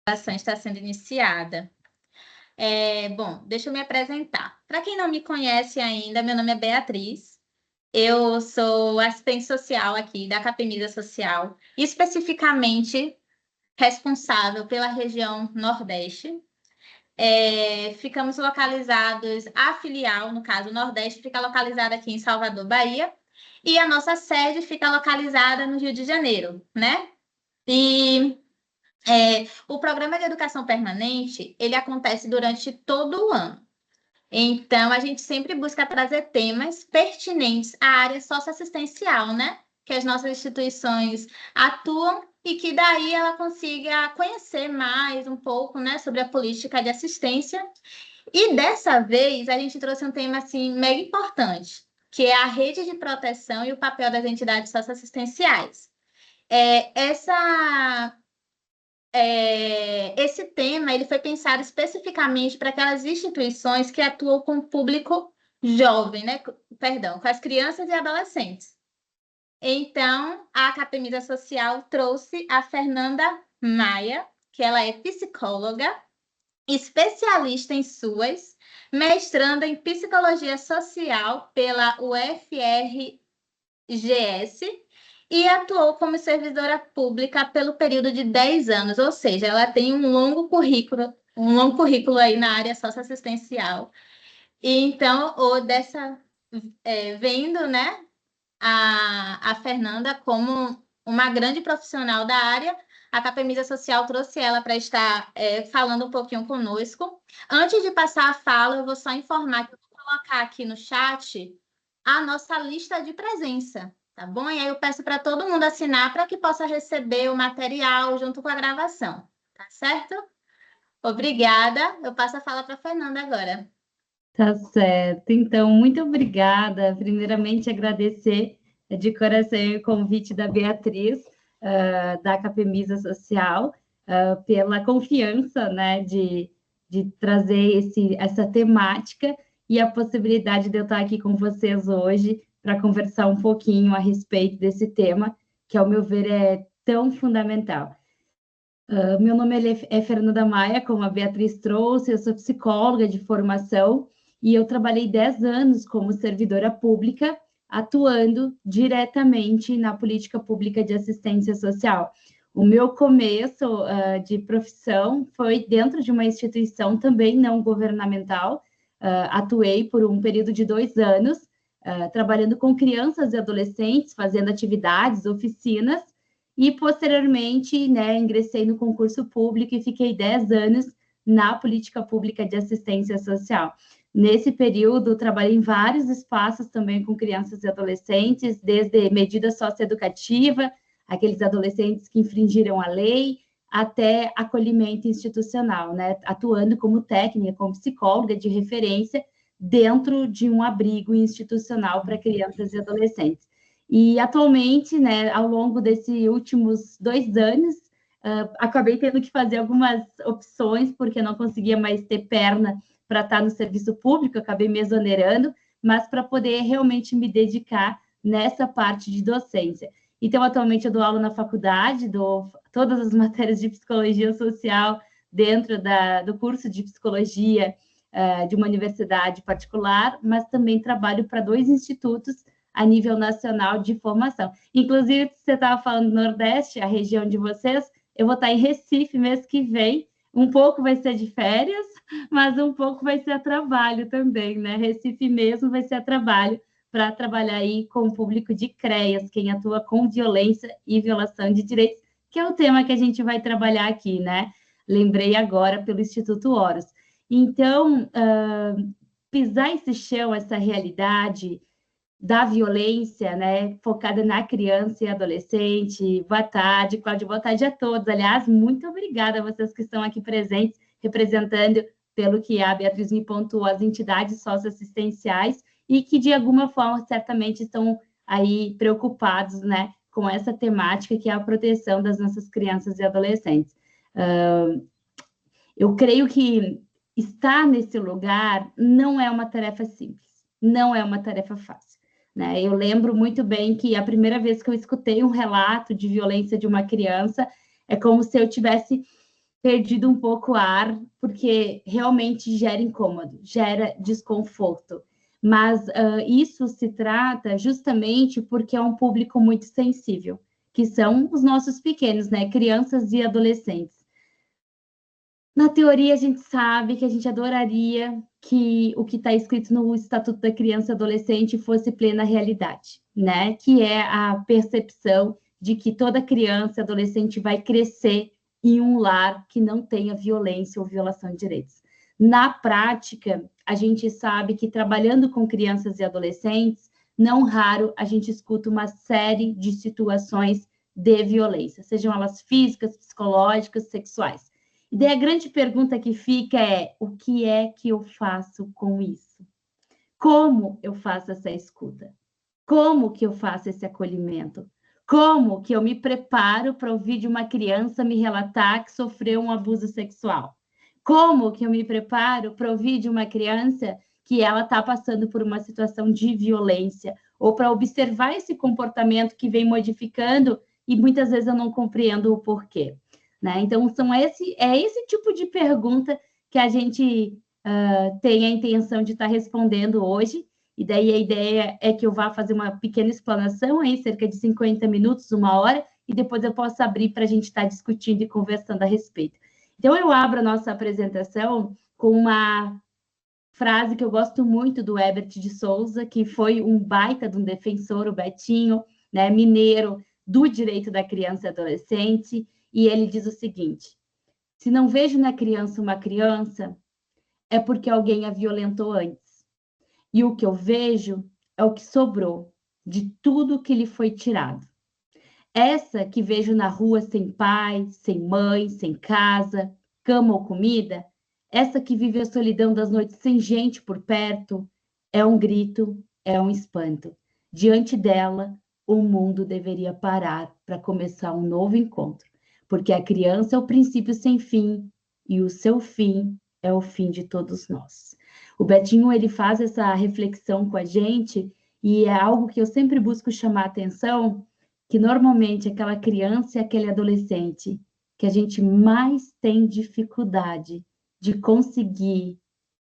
A ação está sendo iniciada. Bom, deixa eu me apresentar. Para quem não me conhece ainda, meu nome é Beatriz. Eu sou assistente social aqui da Capemisa Social, especificamente responsável pela região Nordeste. Ficamos localizados, a filial, no caso, o Nordeste, fica localizada aqui em Salvador, Bahia, e a nossa sede fica localizada no Rio de Janeiro, né? E o programa de educação permanente, ele acontece durante todo o ano. Então, a gente sempre busca trazer temas pertinentes à área socioassistencial, né? Que as nossas instituições atuam e que daí ela consiga conhecer mais um pouco, né, sobre a política de assistência. E dessa vez, a gente trouxe um tema, assim, mega importante, que é a rede de proteção e o papel das entidades socioassistenciais. Esse tema ele foi pensado especificamente para aquelas instituições que atuam com o público jovem, né? Perdão, com as crianças e adolescentes. Então, a Academia Social trouxe a Fernanda Maia, que ela é psicóloga, especialista em SUAS, mestranda em Psicologia Social pela UFRGS e atuou como servidora pública pelo período de 10 anos, ou seja, ela tem um longo currículo aí na área socioassistencial. E então, vendo, né, a Fernanda como uma grande profissional da área, a Capemisa Social trouxe ela para estar falando um pouquinho conosco. Antes de passar a fala, eu vou só informar que eu vou colocar aqui no chat a nossa lista de presença, tá bom? E aí eu peço para todo mundo assinar para que possa receber o material junto com a gravação, tá certo? Obrigada. Eu passo a fala para a Fernanda agora. Tá certo. Então, muito obrigada. Primeiramente, agradecer de coração o convite da Beatriz, da Capemisa Social, pela confiança, né, de trazer essa temática e a possibilidade de eu estar aqui com vocês hoje para conversar um pouquinho a respeito desse tema, que, ao meu ver, é tão fundamental. Meu nome é Fernanda Maia, como a Beatriz trouxe, eu sou psicóloga de formação e eu trabalhei 10 anos como servidora pública, atuando diretamente na política pública de assistência social. O meu começo de profissão foi dentro de uma instituição também não governamental. Atuei por um período de 2 anos, trabalhando com crianças e adolescentes, fazendo atividades, oficinas, e, posteriormente, né, ingressei no concurso público e fiquei 10 anos na política pública de assistência social. Nesse período, trabalhei em vários espaços também com crianças e adolescentes, desde medida socioeducativa, aqueles adolescentes que infringiram a lei, até acolhimento institucional, né, atuando como técnica, como psicóloga de referência dentro de um abrigo institucional para crianças e adolescentes. E, atualmente, né, ao longo desses últimos 2 anos, acabei tendo que fazer algumas opções, porque não conseguia mais ter perna para estar no serviço público, acabei me exonerando, mas para poder realmente me dedicar nessa parte de docência. Então, atualmente, eu dou aula na faculdade, dou todas as matérias de psicologia social dentro do curso de psicologia de uma universidade particular, mas também trabalho para 2 institutos a nível nacional de formação. Inclusive, você estava falando do Nordeste, a região de vocês, eu vou estar em Recife mês que vem, um pouco vai ser de férias, mas um pouco vai ser a trabalho também, né? Recife mesmo vai ser a trabalho, para trabalhar aí com o público de CREAS, quem atua com violência e violação de direitos, que é o tema que a gente vai trabalhar aqui, né? Lembrei agora pelo Instituto Horus. Então, pisar esse chão, essa realidade da violência, né, focada na criança e adolescente. Boa tarde, Cláudia, boa tarde a todos. Aliás, muito obrigada a vocês que estão aqui presentes, representando, pelo que a Beatriz me pontuou, as entidades socioassistenciais e que, de alguma forma, certamente estão aí preocupados, né, com essa temática que é a proteção das nossas crianças e adolescentes. Eu creio que estar nesse lugar não é uma tarefa simples, não é uma tarefa fácil. Né? Eu lembro muito bem que a primeira vez que eu escutei um relato de violência de uma criança é como se eu tivesse perdido um pouco o ar, porque realmente gera incômodo, gera desconforto. Mas isso se trata justamente porque é um público muito sensível, que são os nossos pequenos, né? Crianças e adolescentes. Na teoria, a gente sabe que a gente adoraria que o que está escrito no Estatuto da Criança e Adolescente fosse plena realidade, né? Que é a percepção de que toda criança e adolescente vai crescer em um lar que não tenha violência ou violação de direitos. Na prática, a gente sabe que trabalhando com crianças e adolescentes, não raro a gente escuta uma série de situações de violência, sejam elas físicas, psicológicas, sexuais. E daí a grande pergunta que fica é: o que é que eu faço com isso? Como eu faço essa escuta? Como que eu faço esse acolhimento? Como que eu me preparo para ouvir de uma criança me relatar que sofreu um abuso sexual? Como que eu me preparo para ouvir de uma criança que ela está passando por uma situação de violência? Ou para observar esse comportamento que vem modificando e muitas vezes eu não compreendo o porquê. Né? Então, é esse tipo de pergunta que a gente tem a intenção de estar respondendo hoje. E daí a ideia é que eu vá fazer uma pequena explanação, aí, cerca de 50 minutos, 1 hora, e depois eu posso abrir para a gente estar discutindo e conversando a respeito. Então, eu abro a nossa apresentação com uma frase que eu gosto muito do Herbert de Souza, que foi um baita de um defensor, o Betinho, né, mineiro, do direito da criança e adolescente, e ele diz o seguinte: se não vejo na criança uma criança, é porque alguém a violentou antes. E o que eu vejo é o que sobrou de tudo que lhe foi tirado. Essa que vejo na rua sem pai, sem mãe, sem casa, cama ou comida, essa que vive a solidão das noites sem gente por perto, é um grito, é um espanto. Diante dela, o mundo deveria parar para começar um novo encontro, porque a criança é o princípio sem fim e o seu fim é o fim de todos nós. O Betinho, ele faz essa reflexão com a gente e é algo que eu sempre busco chamar a atenção, que normalmente aquela criança e aquele adolescente que a gente mais tem dificuldade de conseguir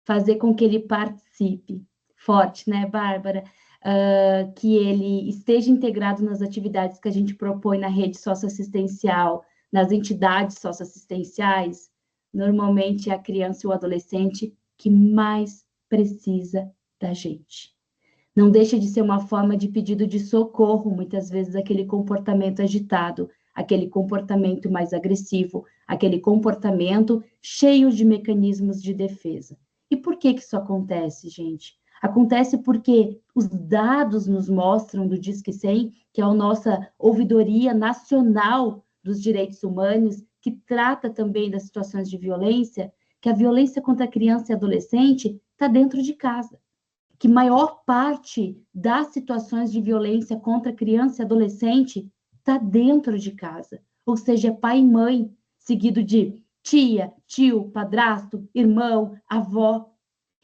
fazer com que ele participe, forte, né, Bárbara? Que ele esteja integrado nas atividades que a gente propõe na rede socioassistencial, nas entidades socioassistenciais, normalmente é a criança e o adolescente que mais precisa da gente. Não deixa de ser uma forma de pedido de socorro, muitas vezes, aquele comportamento agitado, aquele comportamento mais agressivo, aquele comportamento cheio de mecanismos de defesa. E por que isso acontece, gente? Acontece porque os dados nos mostram do Disque 100, que é a nossa ouvidoria nacional dos direitos humanos, que trata também das situações de violência, que a violência contra a criança e adolescente está dentro de casa, que maior parte das situações de violência contra criança e adolescente está dentro de casa, ou seja, pai e mãe, seguido de tia, tio, padrasto, irmão, avó.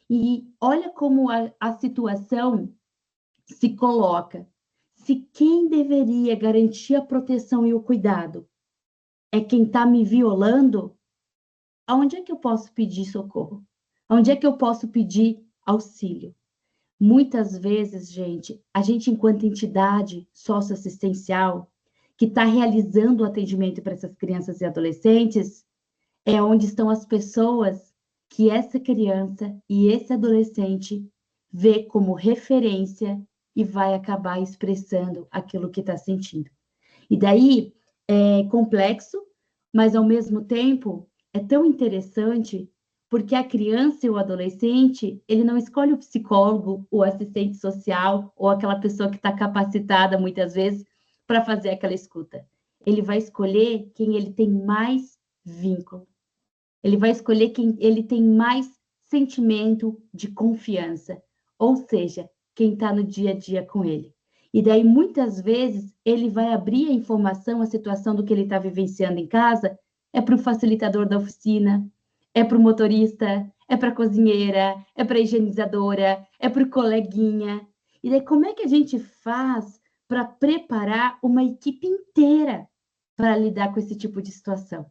E olha como a situação se coloca. Se quem deveria garantir a proteção e o cuidado é quem está me violando, aonde é que eu posso pedir socorro? Aonde é que eu posso pedir auxílio? Muitas vezes, gente, a gente, enquanto entidade socioassistencial, que está realizando o atendimento para essas crianças e adolescentes, é onde estão as pessoas que essa criança e esse adolescente vê como referência e vai acabar expressando aquilo que está sentindo. E daí é complexo, mas ao mesmo tempo é tão interessante porque a criança e o adolescente, ele não escolhe o psicólogo, o assistente social ou aquela pessoa que está capacitada muitas vezes para fazer aquela escuta. Ele vai escolher quem ele tem mais vínculo. Ele vai escolher quem ele tem mais sentimento de confiança, ou seja, quem está no dia a dia com ele. E daí, muitas vezes, ele vai abrir a informação, a situação do que ele está vivenciando em casa, é para o facilitador da oficina, é para o motorista, é para a cozinheira, é para a higienizadora, é para o coleguinha. E daí, como é que a gente faz para preparar uma equipe inteira para lidar com esse tipo de situação?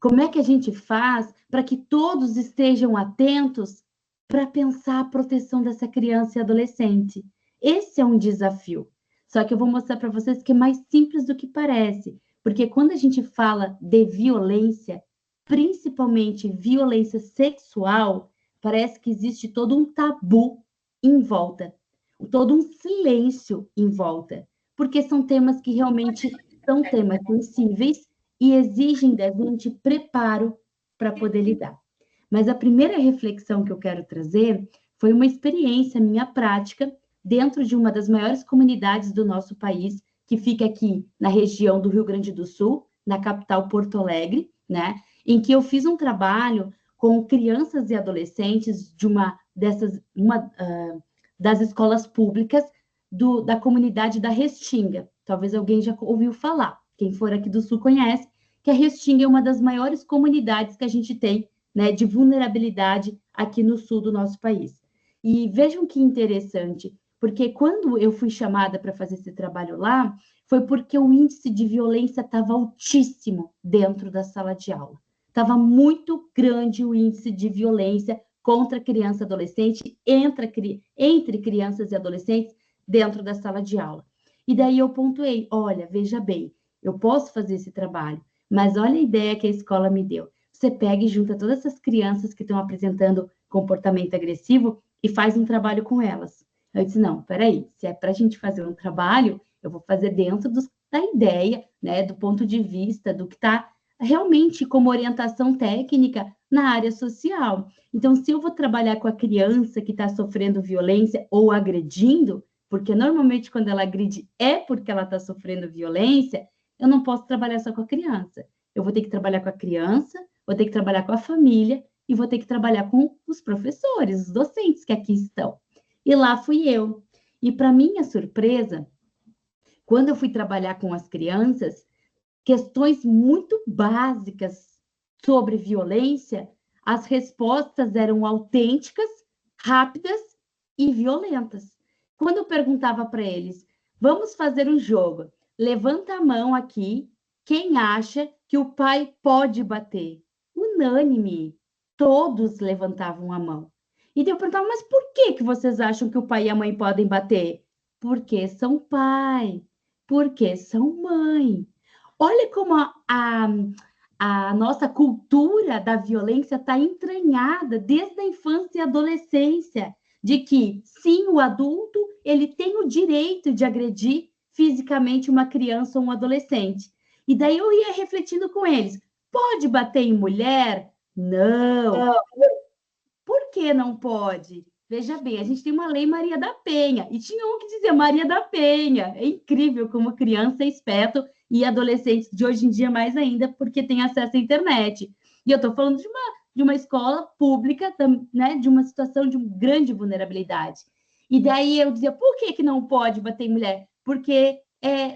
Como é que a gente faz para que todos estejam atentos para pensar a proteção dessa criança e adolescente? Esse é um desafio. Só que eu vou mostrar para vocês que é mais simples do que parece, porque quando a gente fala de violência, principalmente violência sexual, parece que existe todo um tabu em volta, todo um silêncio em volta, porque são temas que realmente são temas sensíveis e exigem da gente preparo para poder lidar. Mas a primeira reflexão que eu quero trazer foi uma experiência minha prática dentro de uma das maiores comunidades do nosso país, que fica aqui na região do Rio Grande do Sul, na capital Porto Alegre, né? Em que eu fiz um trabalho com crianças e adolescentes de uma das escolas públicas da comunidade da Restinga. Talvez alguém já ouviu falar. Quem for aqui do Sul conhece que a Restinga é uma das maiores comunidades que a gente tem, né, de vulnerabilidade aqui no sul do nosso país. E vejam que interessante, porque quando eu fui chamada para fazer esse trabalho lá, foi porque o índice de violência estava altíssimo dentro da sala de aula. Estava muito grande o índice de violência contra criança e adolescente, entre crianças e adolescentes dentro da sala de aula. E daí eu pontuei, olha, veja bem, eu posso fazer esse trabalho, mas olha a ideia que a escola me deu. Você pega e junta todas essas crianças que estão apresentando comportamento agressivo e faz um trabalho com elas. Eu disse, não, peraí, se é para a gente fazer um trabalho, eu vou fazer dentro da ideia, né, do ponto de vista do que está realmente como orientação técnica na área social. Então, se eu vou trabalhar com a criança que está sofrendo violência ou agredindo, porque normalmente quando ela agride é porque ela está sofrendo violência, eu não posso trabalhar só com a criança. Eu vou ter que trabalhar com a criança, vou ter que trabalhar com a família e vou ter que trabalhar com os professores, os docentes que aqui estão. E lá fui eu. E para minha surpresa, quando eu fui trabalhar com as crianças, questões muito básicas sobre violência, as respostas eram autênticas, rápidas e violentas. Quando eu perguntava para eles, vamos fazer um jogo, levanta a mão aqui, quem acha que o pai pode bater? Unânime, todos levantavam a mão. E daí eu perguntava, mas por que vocês acham que o pai e a mãe podem bater? Porque são pai, porque são mãe. Olha como a nossa cultura da violência está entranhada desde a infância e adolescência, de que, sim, o adulto ele tem o direito de agredir fisicamente uma criança ou um adolescente. E daí eu ia refletindo com eles, pode bater em mulher? Não. Por que não pode? Veja bem, a gente tem uma lei Maria da Penha, e tinha um que dizia Maria da Penha. É incrível como criança é esperto e adolescentes de hoje em dia mais ainda, porque tem acesso à internet. E eu estou falando de uma escola pública, né, de uma situação de grande vulnerabilidade. E daí eu dizia, por que não pode bater em mulher? Porque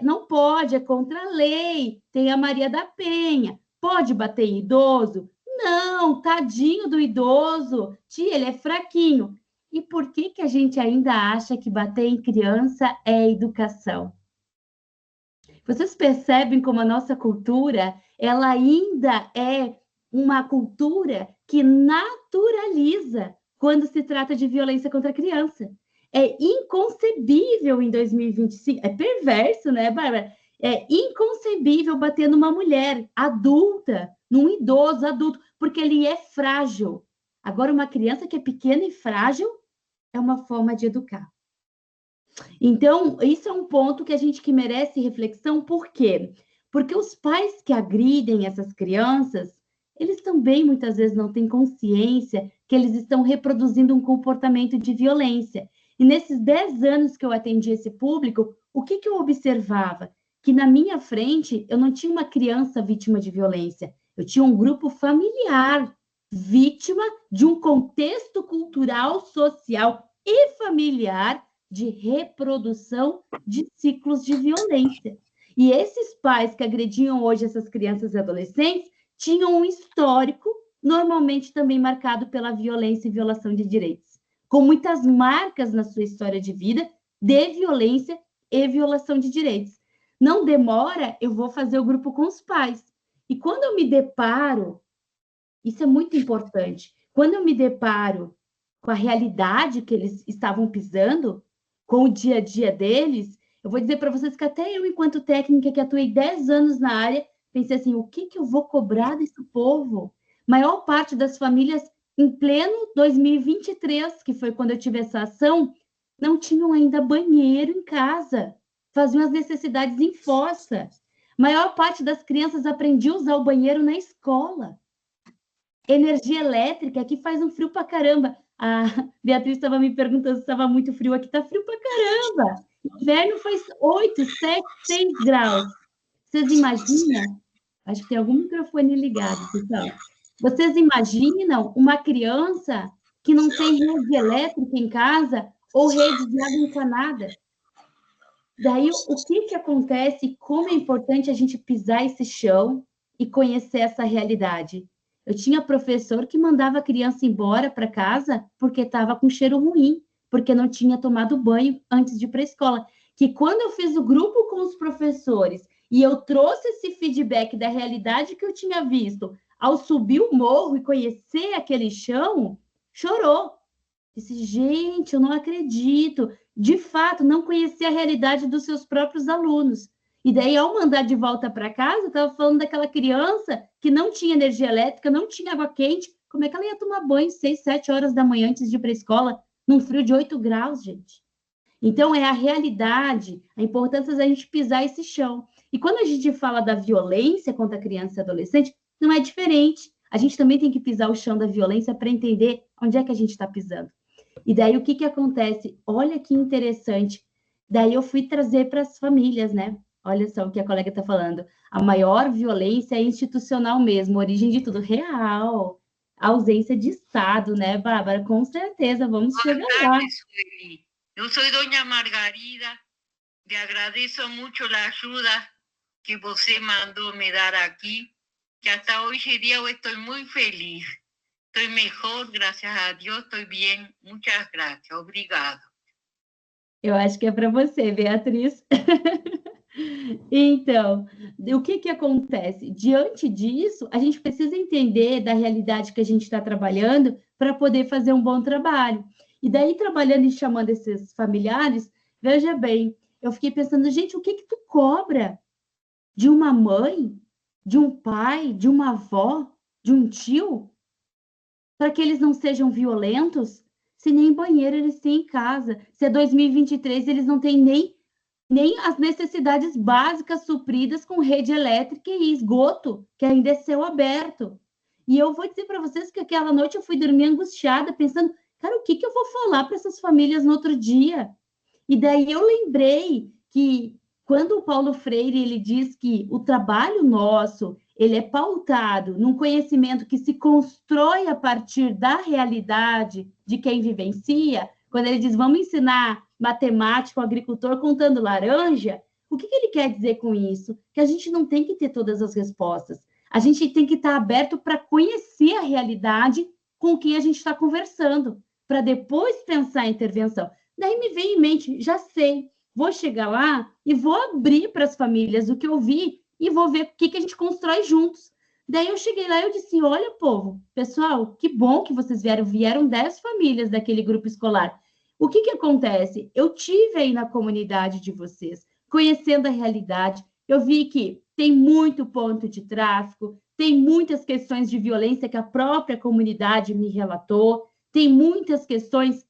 não pode, é contra a lei, tem a Maria da Penha. Pode bater em idoso? Não, tadinho do idoso, tia, ele é fraquinho. E por que a gente ainda acha que bater em criança é educação? Vocês percebem como a nossa cultura, ela ainda é uma cultura que naturaliza quando se trata de violência contra a criança. É inconcebível em 2025, é perverso, né, Bárbara? É inconcebível bater numa mulher adulta, num idoso adulto, porque ele é frágil. Agora, uma criança que é pequena e frágil é uma forma de educar. Então, isso é um ponto que merece reflexão, por quê? Porque os pais que agridem essas crianças, eles também muitas vezes não têm consciência que eles estão reproduzindo um comportamento de violência. E nesses 10 anos que eu atendi esse público, o que eu observava? Que na minha frente eu não tinha uma criança vítima de violência, eu tinha um grupo familiar vítima de um contexto cultural, social e familiar de reprodução de ciclos de violência. E esses pais que agrediam hoje essas crianças e adolescentes tinham um histórico, normalmente também marcado pela violência e violação de direitos, com muitas marcas na sua história de vida de violência e violação de direitos. Não demora, eu vou fazer o grupo com os pais. E quando eu me deparo, isso é muito importante, quando eu me deparo com a realidade que eles estavam pisando, com o dia a dia deles, eu vou dizer para vocês que até eu, enquanto técnica que atuei 10 anos na área, pensei assim, o que eu vou cobrar desse povo? Maior parte das famílias, em pleno 2023, que foi quando eu tive essa ação, não tinham ainda banheiro em casa, faziam as necessidades em fossa. Maior parte das crianças aprendia a usar o banheiro na escola. Energia elétrica, aqui faz um frio pra caramba. A Beatriz estava me perguntando se estava muito frio. Aqui está frio pra caramba. Inverno faz 8, 7, 6 graus. Vocês imaginam? Acho que tem algum microfone ligado, pessoal. Vocês imaginam uma criança que não tem rede elétrica em casa ou rede de água encanada? Daí, o que acontece? Como é importante a gente pisar esse chão e conhecer essa realidade. Eu tinha professor que mandava a criança embora para casa porque estava com cheiro ruim, porque não tinha tomado banho antes de ir para a escola. Que quando eu fiz o grupo com os professores e eu trouxe esse feedback da realidade que eu tinha visto ao subir o morro e conhecer aquele chão, chorou. Disse, gente, eu não acredito. De fato, não conhecia a realidade dos seus próprios alunos. E daí, ao mandar de volta para casa, eu estava falando daquela criança que não tinha energia elétrica, não tinha água quente. Como é que ela ia tomar banho 6, 7 horas da manhã antes de ir para a escola, num frio de 8 graus, gente? Então, é a realidade, a importância da gente pisar esse chão. E quando a gente fala da violência contra a criança e adolescente, não é diferente. A gente também tem que pisar o chão da violência para entender onde é que a gente está pisando. E daí, o que acontece? Olha que interessante. Daí, eu fui trazer para as famílias, né? Olha só o que a colega está falando. A maior violência é institucional mesmo, origem de tudo real. A ausência de Estado, né, Bárbara? Com certeza, vamos chegar lá. Sueli. Eu sou Doña Margarida. Le agradeço muito a ajuda que você mandou me dar aqui, que hasta hoje dia eu estou muito feliz. Estou melhor, graças a Deus, estou bem. Muitas graças. Obrigado. Eu acho que é para você, Beatriz. Então, o que acontece? Diante disso, a gente precisa entender da realidade que a gente está trabalhando para poder fazer um bom trabalho. E daí, trabalhando e chamando esses familiares, veja bem, eu fiquei pensando, gente, o que tu cobra de uma mãe, de um pai, de uma avó, de um tio, para que eles não sejam violentos, se nem banheiro eles têm em casa, se é 2023 eles não têm nem as necessidades básicas supridas com rede elétrica e esgoto, que ainda é céu aberto. E eu vou dizer para vocês que aquela noite eu fui dormir angustiada, pensando, cara, o que eu vou falar para essas famílias no outro dia? E daí eu lembrei que quando o Paulo Freire ele diz que o trabalho nosso ele é pautado num conhecimento que se constrói a partir da realidade de quem vivencia, quando ele diz vamos ensinar matemática ao agricultor contando laranja, o que ele quer dizer com isso? Que a gente não tem que ter todas as respostas. A gente tem que estar aberto para conhecer a realidade com quem a gente está conversando, para depois pensar em intervenção. Daí me vem em mente, já sei, vou chegar lá e vou abrir para as famílias o que eu vi e vou ver o que a gente constrói juntos. Daí eu cheguei lá e eu disse, olha, povo, pessoal, que bom que vocês vieram 10 famílias daquele grupo escolar. O que acontece? Eu tive aí na comunidade de vocês, conhecendo a realidade, eu vi que tem muito ponto de tráfico, tem muitas questões de violência que a própria comunidade me relatou, tem muitas questões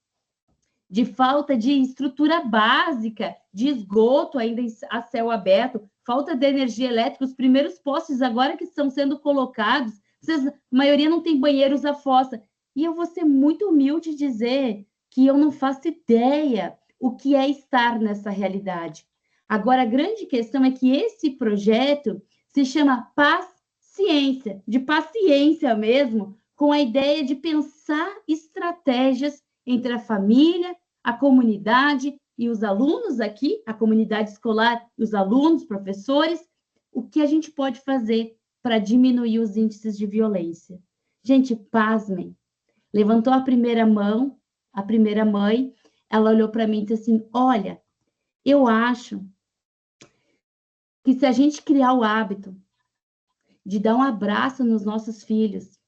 de falta de estrutura básica, de esgoto ainda a céu aberto, falta de energia elétrica, os primeiros postes agora que estão sendo colocados, a maioria não tem banheiros à fossa. E eu vou ser muito humilde dizer que eu não faço ideia o que é estar nessa realidade. Agora, a grande questão é que esse projeto se chama Paz Ciência, de paciência mesmo, com a ideia de pensar estratégias entre a família, a comunidade e os alunos aqui, a comunidade escolar, os alunos, professores, o que a gente pode fazer para diminuir os índices de violência. Gente, pasmem. Levantou a primeira mão, a primeira mãe, ela olhou para mim e disse assim, olha, eu acho que se a gente criar o hábito de dar um abraço nos nossos filhos,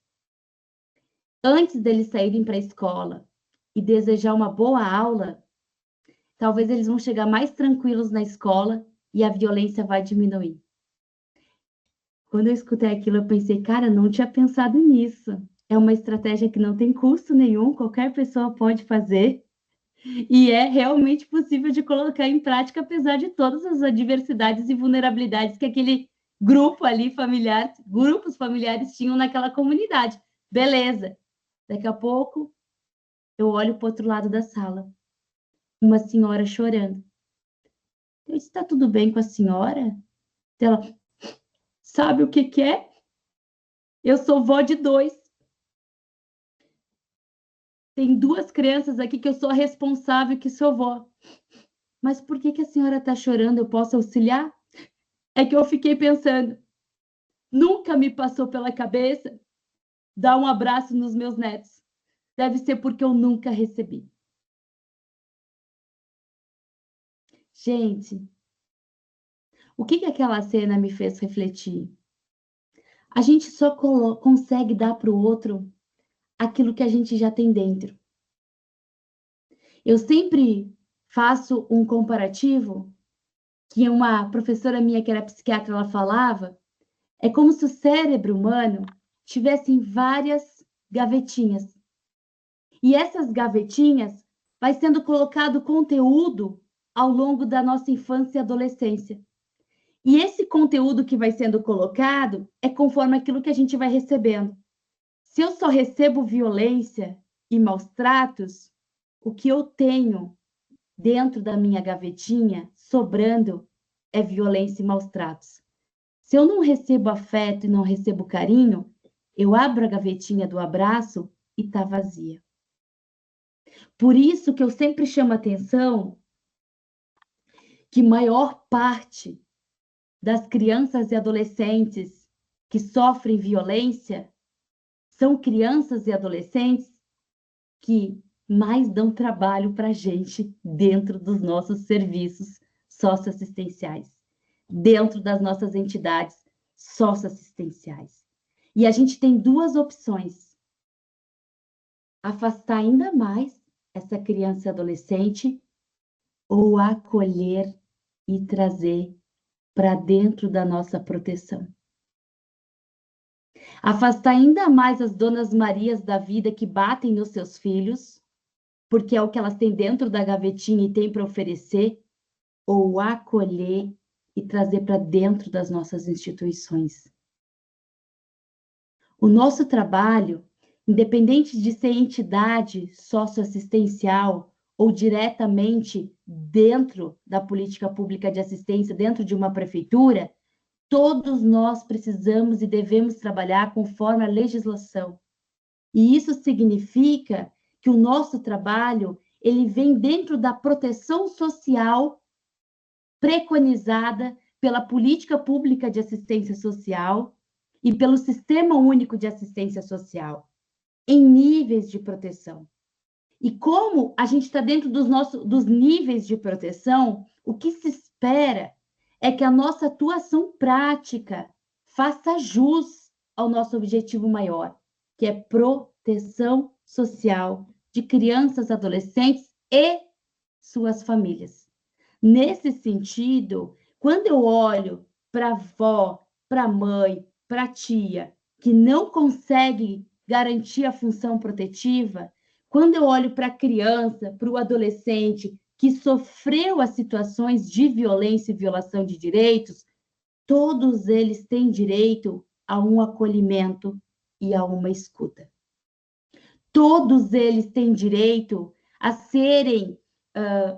antes deles saírem para a escola, e desejar uma boa aula, talvez eles vão chegar mais tranquilos na escola e a violência vai diminuir. Quando eu escutei aquilo, eu pensei, cara, não tinha pensado nisso. É uma estratégia que não tem custo nenhum, qualquer pessoa pode fazer, e é realmente possível de colocar em prática, apesar de todas as adversidades e vulnerabilidades que aquele grupo ali familiar, grupos familiares tinham naquela comunidade. Beleza. Daqui a pouco, eu olho para o outro lado da sala. Uma senhora chorando. Eu disse, está tudo bem com a senhora? Ela, sabe o que é? Eu sou vó de 2. Tem 2 crianças aqui que eu sou a responsável, que sou vó. Mas por que a senhora está chorando? Eu posso auxiliar? É que eu fiquei pensando, nunca me passou pela cabeça dar um abraço nos meus netos. Deve ser porque eu nunca recebi. Gente, o que aquela cena me fez refletir? A gente só consegue dar para o outro aquilo que a gente já tem dentro. Eu sempre faço um comparativo que uma professora minha que era psiquiatra, ela falava, é como se o cérebro humano tivesse várias gavetinhas. E essas gavetinhas vai sendo colocado conteúdo ao longo da nossa infância e adolescência. E esse conteúdo que vai sendo colocado é conforme aquilo que a gente vai recebendo. Se eu só recebo violência e maus tratos, o que eu tenho dentro da minha gavetinha, sobrando, é violência e maus tratos. Se eu não recebo afeto e não recebo carinho, eu abro a gavetinha do abraço e tá vazia. Por isso que eu sempre chamo a atenção que maior parte das crianças e adolescentes que sofrem violência são crianças e adolescentes que mais dão trabalho para a gente dentro dos nossos serviços socioassistenciais, dentro das nossas entidades socioassistenciais. E a gente tem 2 opções: afastar ainda mais essa criança e adolescente ou acolher e trazer para dentro da nossa proteção. Afastar ainda mais as donas Marias da vida que batem nos seus filhos, porque é o que elas têm dentro da gavetinha e têm para oferecer, ou acolher e trazer para dentro das nossas instituições. O nosso trabalho, independente de ser entidade socioassistencial ou diretamente dentro da política pública de assistência, dentro de uma prefeitura, todos nós precisamos e devemos trabalhar conforme a legislação. E isso significa que o nosso trabalho, ele vem dentro da proteção social preconizada pela política pública de assistência social e pelo Sistema Único de Assistência Social, em níveis de proteção. E como a gente está dentro dos níveis de proteção, o que se espera é que a nossa atuação prática faça jus ao nosso objetivo maior, que é proteção social de crianças, adolescentes e suas famílias. Nesse sentido, quando eu olho para a avó, para a mãe, para a tia, que não consegue garantir a função protetiva, quando eu olho para a criança, para o adolescente que sofreu as situações de violência e violação de direitos, todos eles têm direito a um acolhimento e a uma escuta. Todos eles têm direito a serem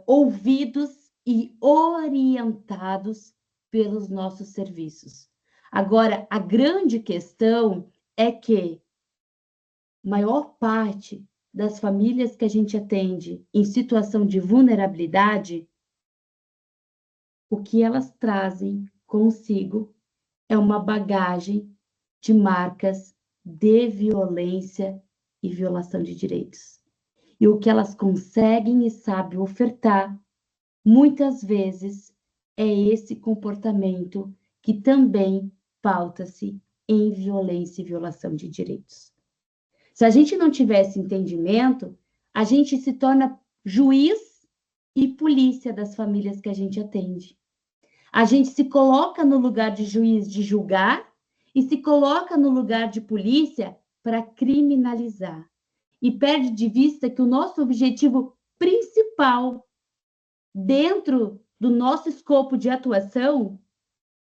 ouvidos e orientados pelos nossos serviços. Agora, a grande questão é que maior parte das famílias que a gente atende em situação de vulnerabilidade, o que elas trazem consigo é uma bagagem de marcas de violência e violação de direitos. E o que elas conseguem e sabem ofertar, muitas vezes, é esse comportamento que também pauta-se em violência e violação de direitos. Se a gente não tiver esse entendimento, a gente se torna juiz e polícia das famílias que a gente atende. A gente se coloca no lugar de juiz de julgar e se coloca no lugar de polícia para criminalizar. E perde de vista que o nosso objetivo principal dentro do nosso escopo de atuação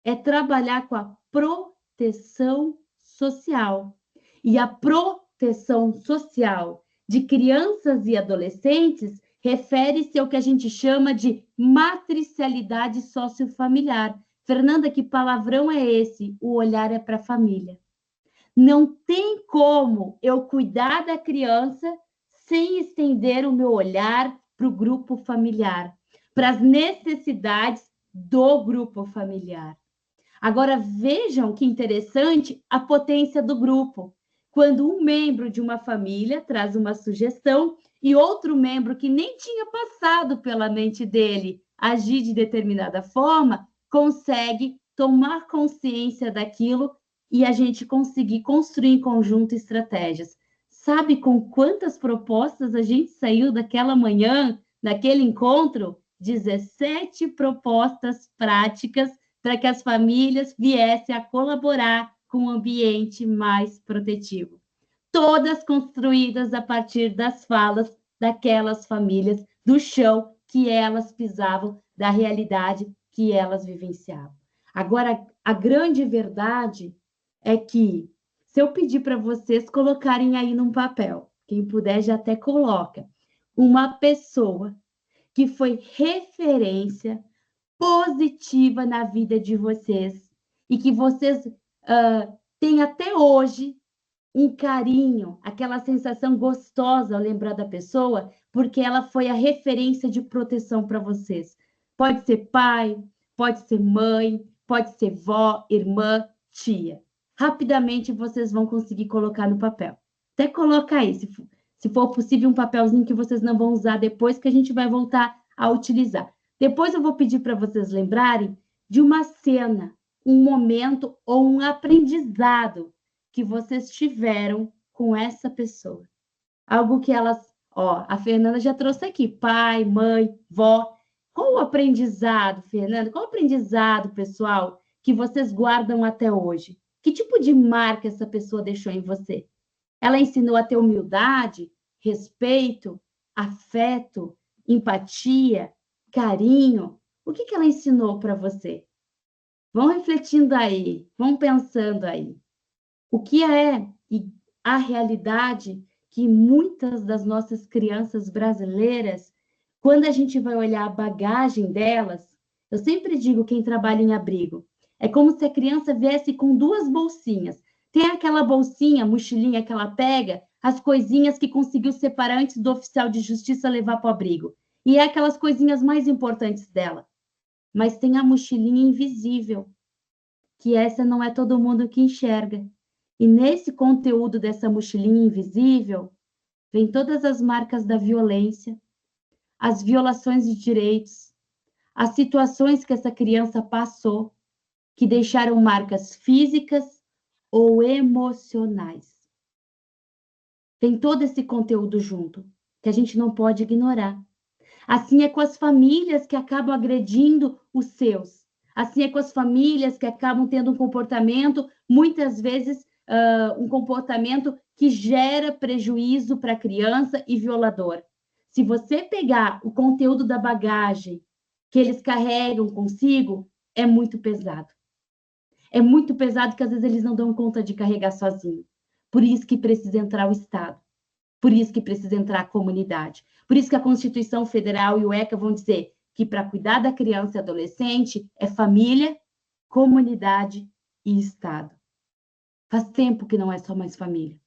é trabalhar com a proteção social. E a proteção social de crianças e adolescentes refere-se ao que a gente chama de matricialidade sociofamiliar. Fernanda, que palavrão é esse? O olhar é para a família. Não tem como eu cuidar da criança sem estender o meu olhar para o grupo familiar, para as necessidades do grupo familiar. Agora, vejam que interessante a potência do grupo. Quando um membro de uma família traz uma sugestão e outro membro que nem tinha passado pela mente dele agir de determinada forma, consegue tomar consciência daquilo e a gente conseguir construir em conjunto estratégias. Sabe com quantas propostas a gente saiu daquela manhã, daquele encontro? 17 propostas práticas para que as famílias viessem a colaborar com um ambiente mais protetivo. Todas construídas a partir das falas daquelas famílias, do chão que elas pisavam, da realidade que elas vivenciavam. Agora, a grande verdade é que, se eu pedir para vocês colocarem aí num papel, quem puder já até coloca, uma pessoa que foi referência positiva na vida de vocês e que vocês têm até hoje um carinho, aquela sensação gostosa ao lembrar da pessoa, porque ela foi a referência de proteção para vocês. Pode ser pai, pode ser mãe, pode ser vó, irmã, tia. Rapidamente vocês vão conseguir colocar no papel. Até coloca aí, se for possível, um papelzinho que vocês não vão usar depois, que a gente vai voltar a utilizar. Depois eu vou pedir para vocês lembrarem de uma cena, um momento ou um aprendizado que vocês tiveram com essa pessoa. Algo que elas... a Fernanda já trouxe aqui, pai, mãe, vó. Qual o aprendizado, Fernanda? Qual o aprendizado, pessoal, que vocês guardam até hoje? Que tipo de marca essa pessoa deixou em você? Ela ensinou a ter humildade, respeito, afeto, empatia, carinho? O que ela ensinou para você? Vão refletindo aí, vão pensando aí. O que é a realidade que muitas das nossas crianças brasileiras, quando a gente vai olhar a bagagem delas, eu sempre digo quem trabalha em abrigo, é como se a criança viesse com 2 bolsinhas. Tem aquela bolsinha, mochilinha que ela pega, as coisinhas que conseguiu separar antes do oficial de justiça levar para o abrigo. E é aquelas coisinhas mais importantes dela. Mas tem a mochilinha invisível, que essa não é todo mundo que enxerga. E nesse conteúdo dessa mochilinha invisível, vem todas as marcas da violência, as violações de direitos, as situações que essa criança passou, que deixaram marcas físicas ou emocionais. Tem todo esse conteúdo junto, que a gente não pode ignorar. Assim é com as famílias que acabam agredindo os seus. Assim é com as famílias que acabam tendo um comportamento, muitas vezes, um comportamento que gera prejuízo para a criança e violador. Se você pegar o conteúdo da bagagem que eles carregam consigo, é muito pesado. É muito pesado que às vezes eles não dão conta de carregar sozinho. Por isso que precisa entrar o Estado. Por isso que precisa entrar a comunidade. Por isso que a Constituição Federal e o ECA vão dizer que para cuidar da criança e adolescente é família, comunidade e Estado. Faz tempo que não é só mais família.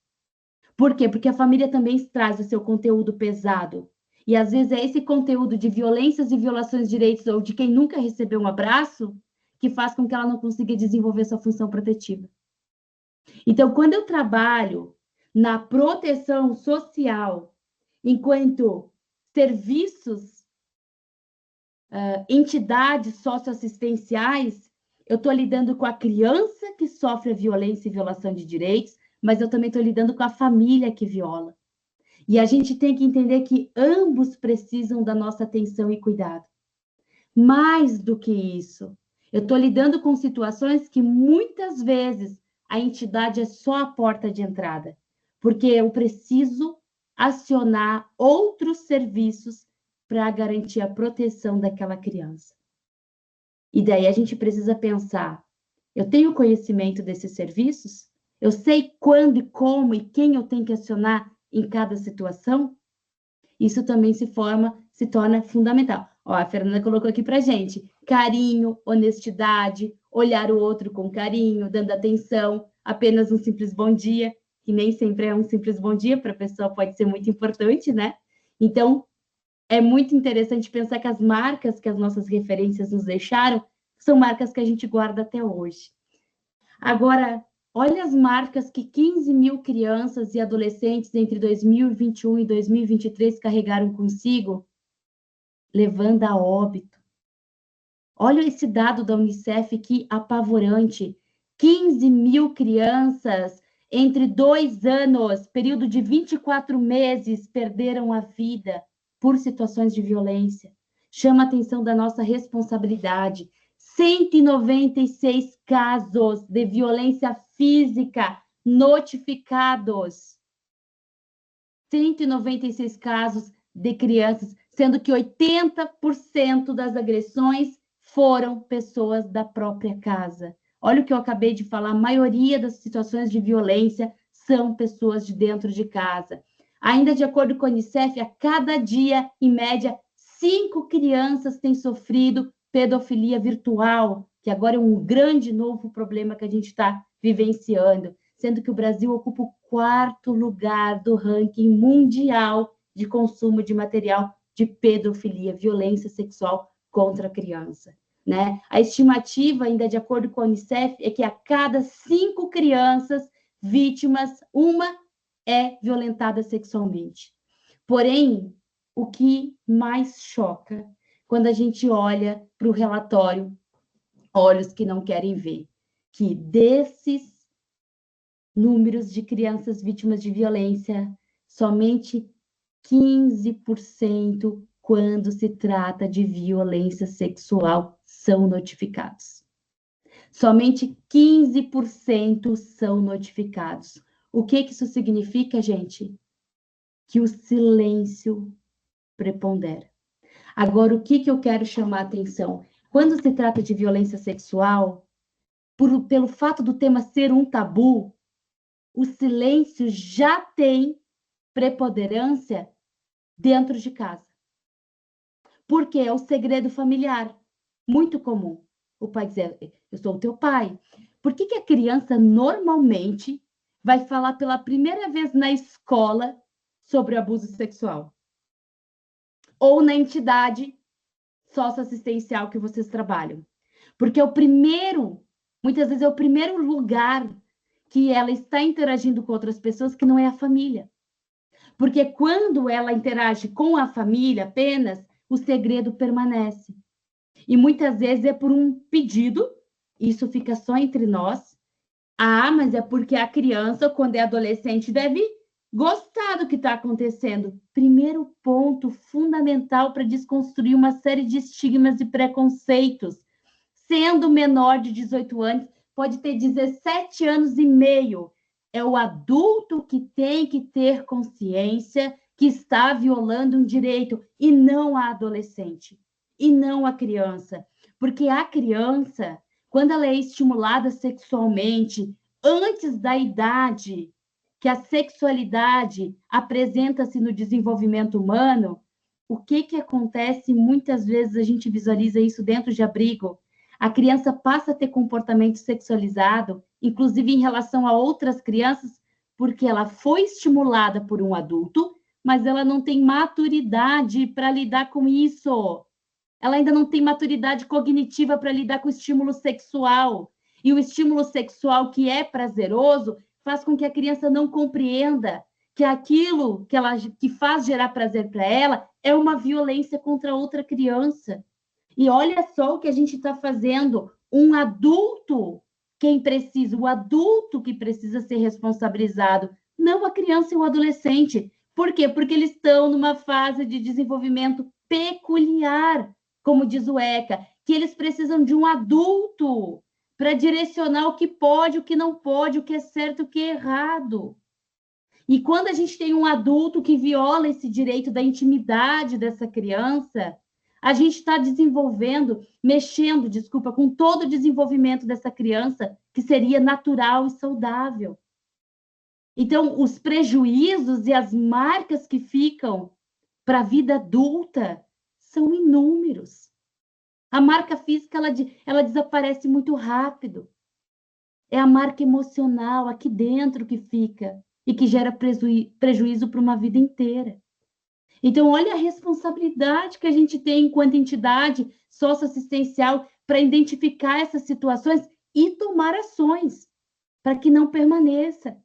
Por quê? Porque a família também traz o seu conteúdo pesado. E às vezes é esse conteúdo de violências e violações de direitos ou de quem nunca recebeu um abraço que faz com que ela não consiga desenvolver sua função protetiva. Então, quando eu trabalho na proteção social, enquanto serviços, entidades socioassistenciais, eu estou lidando com a criança que sofre a violência e violação de direitos, mas eu também estou lidando com a família que viola. E a gente tem que entender que ambos precisam da nossa atenção e cuidado. Mais do que isso, eu estou lidando com situações que muitas vezes a entidade é só a porta de entrada, porque eu preciso acionar outros serviços para garantir a proteção daquela criança. E daí a gente precisa pensar, eu tenho conhecimento desses serviços? Eu sei quando e como e quem eu tenho que acionar em cada situação? Isso também se torna fundamental. Ó, a Fernanda colocou aqui para gente, carinho, honestidade, olhar o outro com carinho, dando atenção, apenas um simples bom dia, que nem sempre é um simples bom dia, para a pessoa pode ser muito importante, né? Então, é muito interessante pensar que as marcas que as nossas referências nos deixaram são marcas que a gente guarda até hoje. Agora, olha as marcas que 15 mil crianças e adolescentes entre 2021 e 2023 carregaram consigo, levando a óbito. Olha esse dado da Unicef, que apavorante. 15 mil crianças entre 2 anos, período de 24 meses, perderam a vida por situações de violência. Chama a atenção da nossa responsabilidade. 196 casos de violência física notificados. 196 casos de crianças, sendo que 80% das agressões foram pessoas da própria casa. Olha o que eu acabei de falar, a maioria das situações de violência são pessoas de dentro de casa. Ainda de acordo com a Unicef, a cada dia, em média, 5 crianças têm sofrido pedofilia virtual, que agora é um grande novo problema que a gente está vivenciando, sendo que o Brasil ocupa o 4º lugar do ranking mundial de consumo de material de pedofilia, violência sexual contra a criança. Né? A estimativa, ainda de acordo com a Unicef, é que a cada 5 crianças vítimas, uma é violentada sexualmente. Porém, o que mais choca quando a gente olha para o relatório Olhos que Não Querem Ver, que desses números de crianças vítimas de violência, somente 15% quando se trata de violência sexual são notificados. Somente 15% são notificados. O que isso significa, gente? Que o silêncio prepondera. Agora, o que eu quero chamar a atenção? Quando se trata de violência sexual, pelo fato do tema ser um tabu, o silêncio já tem preponderância dentro de casa. Porque é o segredo familiar, muito comum. O pai dizer, eu sou o teu pai. Por que a criança normalmente vai falar pela primeira vez na escola sobre abuso sexual? Ou na entidade socioassistencial que vocês trabalham? Porque muitas vezes é o primeiro lugar que ela está interagindo com outras pessoas que não é a família. Porque quando ela interage com a família apenas, o segredo permanece. E muitas vezes é por um pedido, isso fica só entre nós. Ah, mas é porque a criança, quando é adolescente, deve gostar do que está acontecendo. Primeiro ponto fundamental para desconstruir uma série de estigmas e preconceitos. Sendo menor de 18 anos, pode ter 17 anos e meio. É o adulto que tem que ter consciência que está violando um direito, e não a adolescente, e não a criança. Porque a criança, quando ela é estimulada sexualmente, antes da idade que a sexualidade apresenta-se no desenvolvimento humano, o que acontece? Muitas vezes a gente visualiza isso dentro de abrigo. A criança passa a ter comportamento sexualizado, inclusive em relação a outras crianças, porque ela foi estimulada por um adulto, mas ela não tem maturidade para lidar com isso. Ela ainda não tem maturidade cognitiva para lidar com o estímulo sexual. E o estímulo sexual que é prazeroso faz com que a criança não compreenda que aquilo que faz gerar prazer para ela é uma violência contra outra criança. E olha só o que a gente está fazendo, um adulto o adulto que precisa ser responsabilizado, não a criança e o adolescente. Por quê? Porque eles estão numa fase de desenvolvimento peculiar, como diz o ECA, que eles precisam de um adulto para direcionar o que pode, o que não pode, o que é certo, o que é errado. E quando a gente tem um adulto que viola esse direito da intimidade dessa criança, a gente está mexendo, com todo o desenvolvimento dessa criança, que seria natural e saudável. Então, os prejuízos e as marcas que ficam para a vida adulta são inúmeros. A marca física, ela desaparece muito rápido. É a marca emocional aqui dentro que fica e que gera prejuízo para uma vida inteira. Então, olha a responsabilidade que a gente tem enquanto entidade socioassistencial para identificar essas situações e tomar ações para que não permaneça.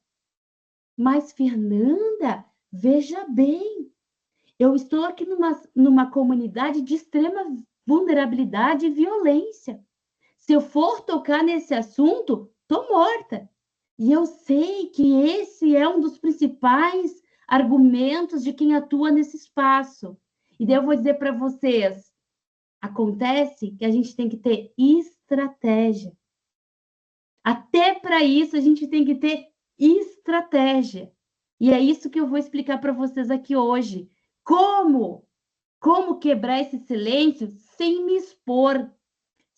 Mas, Fernanda, veja bem, eu estou aqui numa comunidade de extrema vulnerabilidade e violência. Se eu for tocar nesse assunto, estou morta. E eu sei que esse é um dos principais argumentos de quem atua nesse espaço. E daí eu vou dizer para vocês, acontece que a gente tem que ter estratégia. Até para isso a gente tem que ter estratégia. E é isso que eu vou explicar para vocês aqui hoje. Como quebrar esse silêncio sem me expor,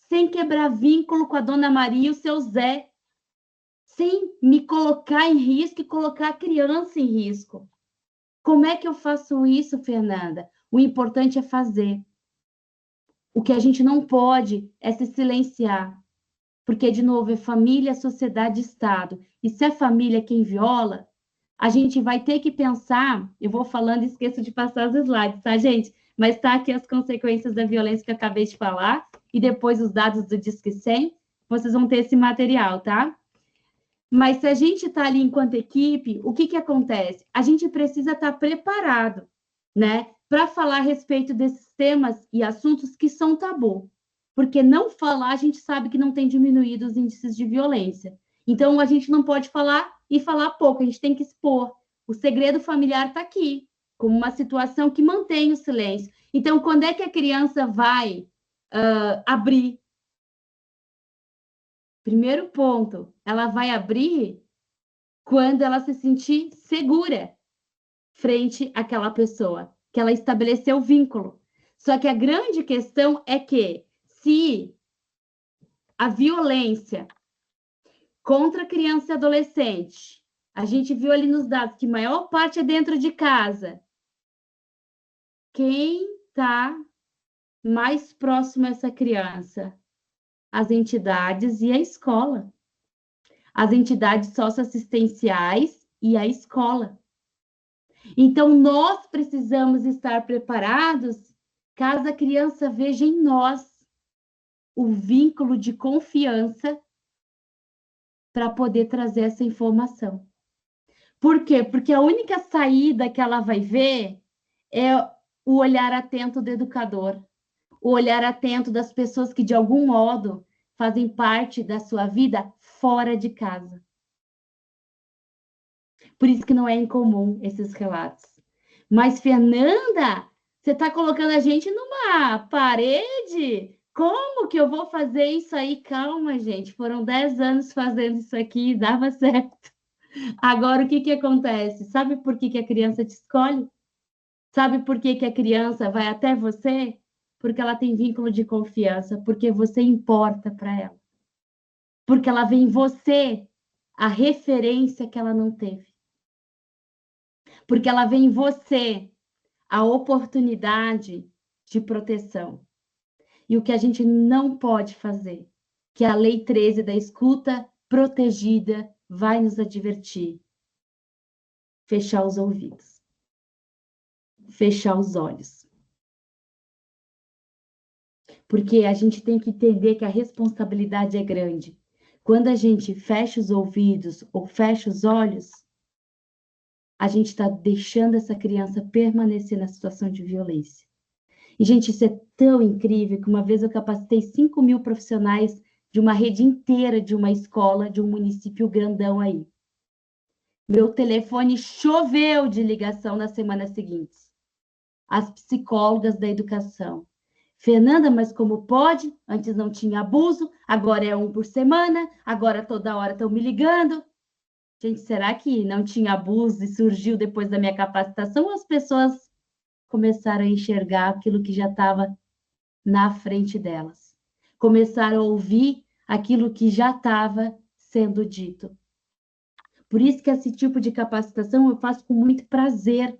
sem quebrar vínculo com a Dona Maria e o seu Zé, sem me colocar em risco e colocar a criança em risco. Como é que eu faço isso, Fernanda? O importante é fazer. O que a gente não pode é se silenciar. Porque, de novo, é família, sociedade, Estado. E se é família quem viola, a gente vai ter que pensar... Eu vou falando e esqueço de passar os slides, tá, gente? Mas tá aqui as consequências da violência que eu acabei de falar. E depois os dados do Disque 100. Vocês vão ter esse material, tá? Mas se a gente está ali enquanto equipe, o que acontece? A gente precisa estar preparado, né? Para falar a respeito desses temas e assuntos que são tabu. Porque não falar, a gente sabe que não tem diminuído os índices de violência. Então, a gente não pode falar e falar pouco, a gente tem que expor. O segredo familiar está aqui, como uma situação que mantém o silêncio. Então, quando é que a criança vai abrir? Primeiro ponto, ela vai abrir quando ela se sentir segura frente àquela pessoa, que ela estabeleceu vínculo. Só que a grande questão é que se a violência contra criança e adolescente, a gente viu ali nos dados que a maior parte é dentro de casa, quem está mais próximo a essa criança? As entidades e a escola. As entidades socioassistenciais e a escola. Então, nós precisamos estar preparados caso a criança veja em nós o vínculo de confiança para poder trazer essa informação. Por quê? Porque a única saída que ela vai ver é o olhar atento do educador, o olhar atento das pessoas que, de algum modo, fazem parte da sua vida fora de casa. Por isso que não é incomum esses relatos. Mas, Fernanda, você está colocando a gente numa parede? Como que eu vou fazer isso aí? Calma, gente. Foram 10 anos fazendo isso aqui e dava certo. Agora, o que acontece? Sabe por que a criança te escolhe? Sabe por que a criança vai até você? Porque ela tem vínculo de confiança, porque você importa para ela. Porque ela vê em você a referência que ela não teve. Porque ela vê em você a oportunidade de proteção. E o que a gente não pode fazer, que a Lei 13 da escuta protegida vai nos advertir. Fechar os ouvidos. Fechar os olhos. Porque a gente tem que entender que a responsabilidade é grande. Quando a gente fecha os ouvidos ou fecha os olhos, a gente está deixando essa criança permanecer na situação de violência. E, gente, isso é tão incrível que uma vez eu capacitei 5.000 profissionais de uma rede inteira de uma escola, de um município grandão aí. Meu telefone choveu de ligação nas semanas seguintes. As psicólogas da educação. Fernanda, mas como pode? Antes não tinha abuso, agora é 1 por semana, agora toda hora estão me ligando. Gente, será que não tinha abuso e surgiu depois da minha capacitação ou as pessoas começaram a enxergar aquilo que já estava na frente delas? Começaram a ouvir aquilo que já estava sendo dito. Por isso que esse tipo de capacitação eu faço com muito prazer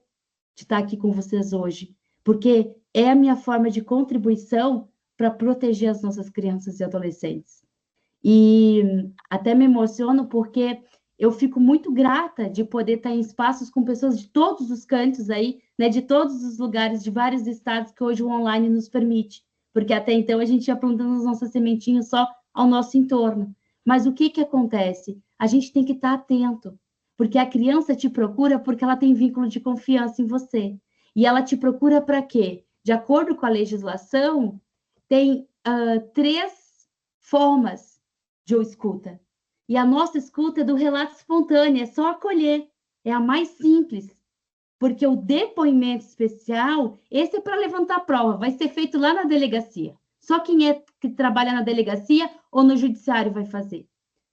de estar aqui com vocês hoje, porque é a minha forma de contribuição para proteger as nossas crianças e adolescentes. E até me emociono porque eu fico muito grata de poder estar em espaços com pessoas de todos os cantos aí, né, de todos os lugares, de vários estados que hoje o online nos permite, porque até então a gente ia plantando as nossas sementinhas só ao nosso entorno. Mas o que acontece? A gente tem que estar atento, porque a criança te procura porque ela tem vínculo de confiança em você. E ela te procura para quê? De acordo com a legislação, tem 3 formas de escuta. E a nossa escuta é do relato espontâneo, é só acolher, é a mais simples. Porque o depoimento especial, esse é para levantar a prova, vai ser feito lá na delegacia. Só quem que trabalha na delegacia ou no judiciário vai fazer.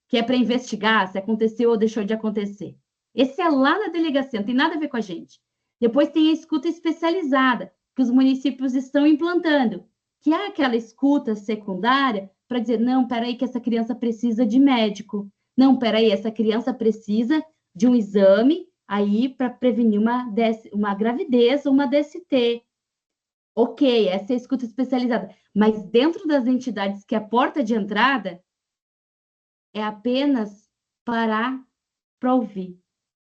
Que é para investigar se aconteceu ou deixou de acontecer. Esse é lá na delegacia, não tem nada a ver com a gente. Depois tem a escuta especializada, que os municípios estão implantando, que é aquela escuta secundária para dizer, não, peraí que essa criança precisa de médico. Não, peraí, essa criança precisa de um exame aí para prevenir uma gravidez ou uma DST. Ok, essa é a escuta especializada. Mas dentro das entidades que é a porta de entrada, é apenas parar para ouvir,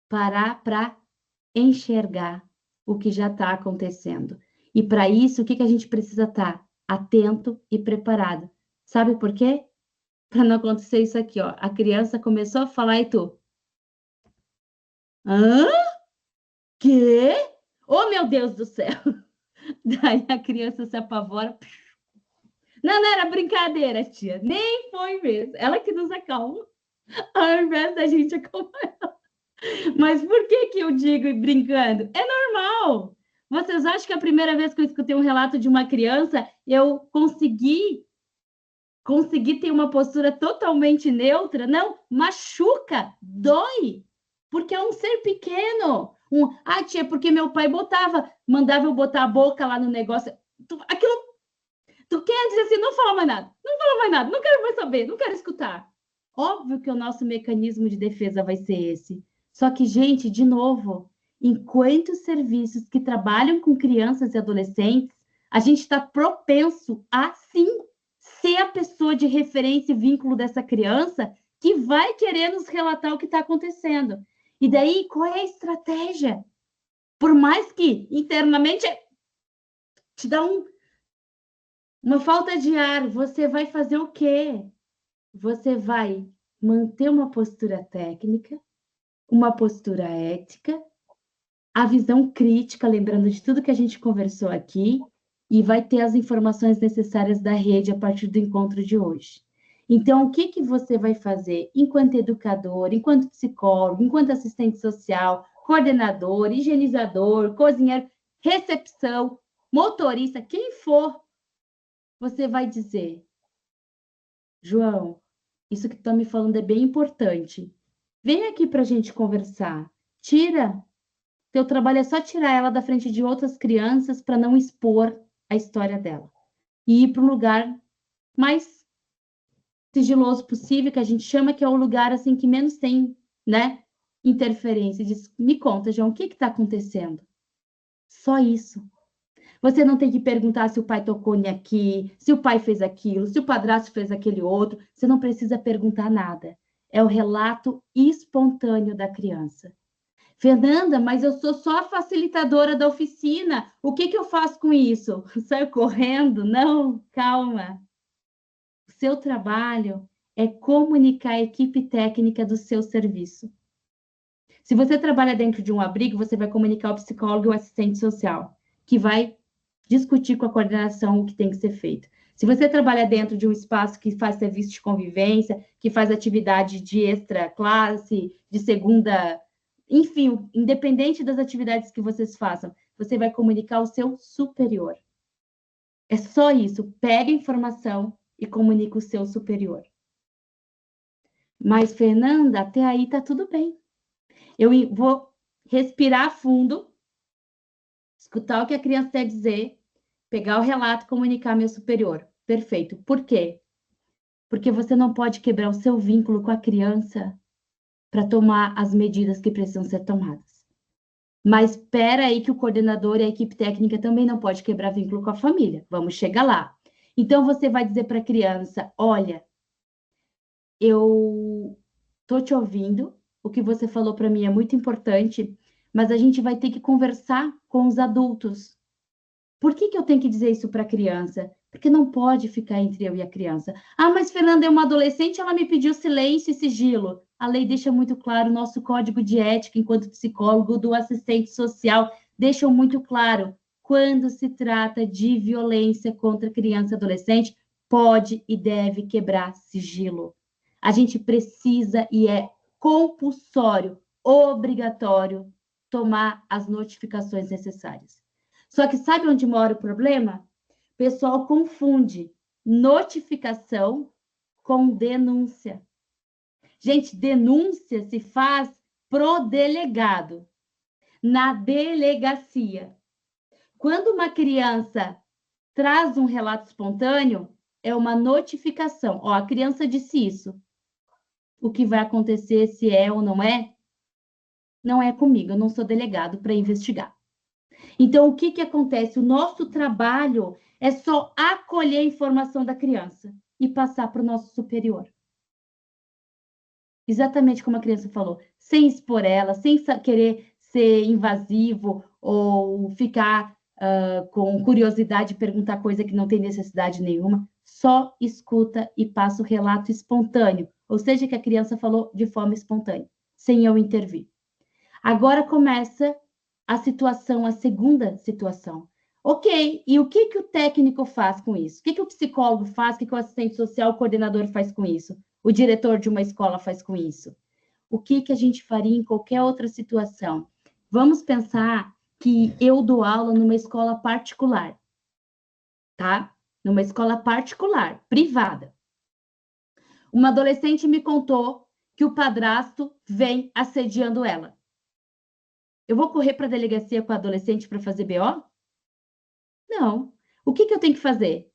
parar para enxergar o que já está acontecendo. E para isso, o que a gente precisa estar? Atento e preparado. Sabe por quê? Para não acontecer isso aqui, ó. A criança começou a falar e tu... Hã? Quê? Oh, meu Deus do céu! Daí a criança se apavora. Não era brincadeira, tia. Nem foi mesmo. Ela que nos acalma, ao invés da gente acalmar ela. Mas por que eu digo brincando? É normal. Vocês acham que a primeira vez que eu escutei um relato de uma criança, eu consegui ter uma postura totalmente neutra? Não, machuca, dói, porque é um ser pequeno. Tia, porque meu pai mandava eu botar a boca lá no negócio. Tu quer dizer assim, não fala mais nada, não quero mais saber, não quero escutar. Óbvio que o nosso mecanismo de defesa vai ser esse. Só que, gente, de novo, enquanto serviços que trabalham com crianças e adolescentes, a gente está propenso a, sim, ser a pessoa de referência e vínculo dessa criança que vai querer nos relatar o que está acontecendo. E daí, qual é a estratégia? Por mais que internamente te dá uma falta de ar, você vai fazer o quê? Você vai manter uma postura técnica, uma postura ética, a visão crítica, lembrando de tudo que a gente conversou aqui, e vai ter as informações necessárias da rede a partir do encontro de hoje. Então, o que você vai fazer enquanto educador, enquanto psicólogo, enquanto assistente social, coordenador, higienizador, cozinheiro, recepção, motorista, quem for, você vai dizer, João, isso que tu tá me falando é bem importante. Vem aqui para a gente conversar. Teu trabalho é só tirar ela da frente de outras crianças para não expor a história dela. E ir para um lugar mais sigiloso possível, que a gente chama que é o lugar assim que menos tem, né, interferência. Diz, me conta, João, o que está acontecendo? Só isso. Você não tem que perguntar se o pai tocou aqui, se o pai fez aquilo, se o padrasto fez aquele outro. Você não precisa perguntar nada. É o relato espontâneo da criança. Fernanda, mas eu sou só a facilitadora da oficina. O que eu faço com isso? Saio correndo? Não, calma. O seu trabalho é comunicar a equipe técnica do seu serviço. Se você trabalha dentro de um abrigo, você vai comunicar ao psicólogo e ao assistente social, que vai discutir com a coordenação o que tem que ser feito. Se você trabalha dentro de um espaço que faz serviço de convivência, que faz atividade de extra classe, de segunda, enfim, independente das atividades que vocês façam, você vai comunicar ao seu superior. É só isso. Pega a informação e comunica o seu superior. Mas, Fernanda, até aí tá tudo bem. Eu vou respirar fundo, escutar o que a criança quer dizer, pegar o relato e comunicar ao meu superior. Perfeito. Por quê? Porque você não pode quebrar o seu vínculo com a criança para tomar as medidas que precisam ser tomadas. Mas espera aí que o coordenador e a equipe técnica também não pode quebrar vínculo com a família. Vamos chegar lá. Então, você vai dizer para a criança, olha, eu tô te ouvindo, o que você falou para mim é muito importante, mas a gente vai ter que conversar com os adultos. Por que eu tenho que dizer isso para a criança? Porque não pode ficar entre eu e a criança. Ah, mas Fernanda é uma adolescente, ela me pediu silêncio e sigilo. A lei deixa muito claro, o nosso código de ética enquanto psicólogo, do assistente social, deixam muito claro, quando se trata de violência contra criança e adolescente, pode e deve quebrar sigilo. A gente precisa e é compulsório, obrigatório, tomar as notificações necessárias. Só que sabe onde mora o problema? O pessoal confunde notificação com denúncia. Gente, denúncia se faz pro delegado, na delegacia. Quando uma criança traz um relato espontâneo, é uma notificação. Ó, a criança disse isso. O que vai acontecer, se é ou não é comigo, eu não sou delegado para investigar. Então, o que acontece? O nosso trabalho é só acolher a informação da criança e passar para o nosso superior. Exatamente como a criança falou, sem expor ela, sem querer ser invasivo ou ficar com curiosidade de perguntar coisa que não tem necessidade nenhuma. Só escuta e passa o relato espontâneo, ou seja, que a criança falou de forma espontânea, sem eu intervir. Agora começa a situação, a segunda situação. Ok, e o que o técnico faz com isso? O que o psicólogo faz? O que o assistente social, o coordenador faz com isso? O diretor de uma escola faz com isso? O que a gente faria em qualquer outra situação? Vamos pensar que eu dou aula numa escola particular, tá? Numa escola particular, privada. Uma adolescente me contou que o padrasto vem assediando ela. Eu vou correr para a delegacia com a adolescente para fazer BO? Não. O que eu tenho que fazer?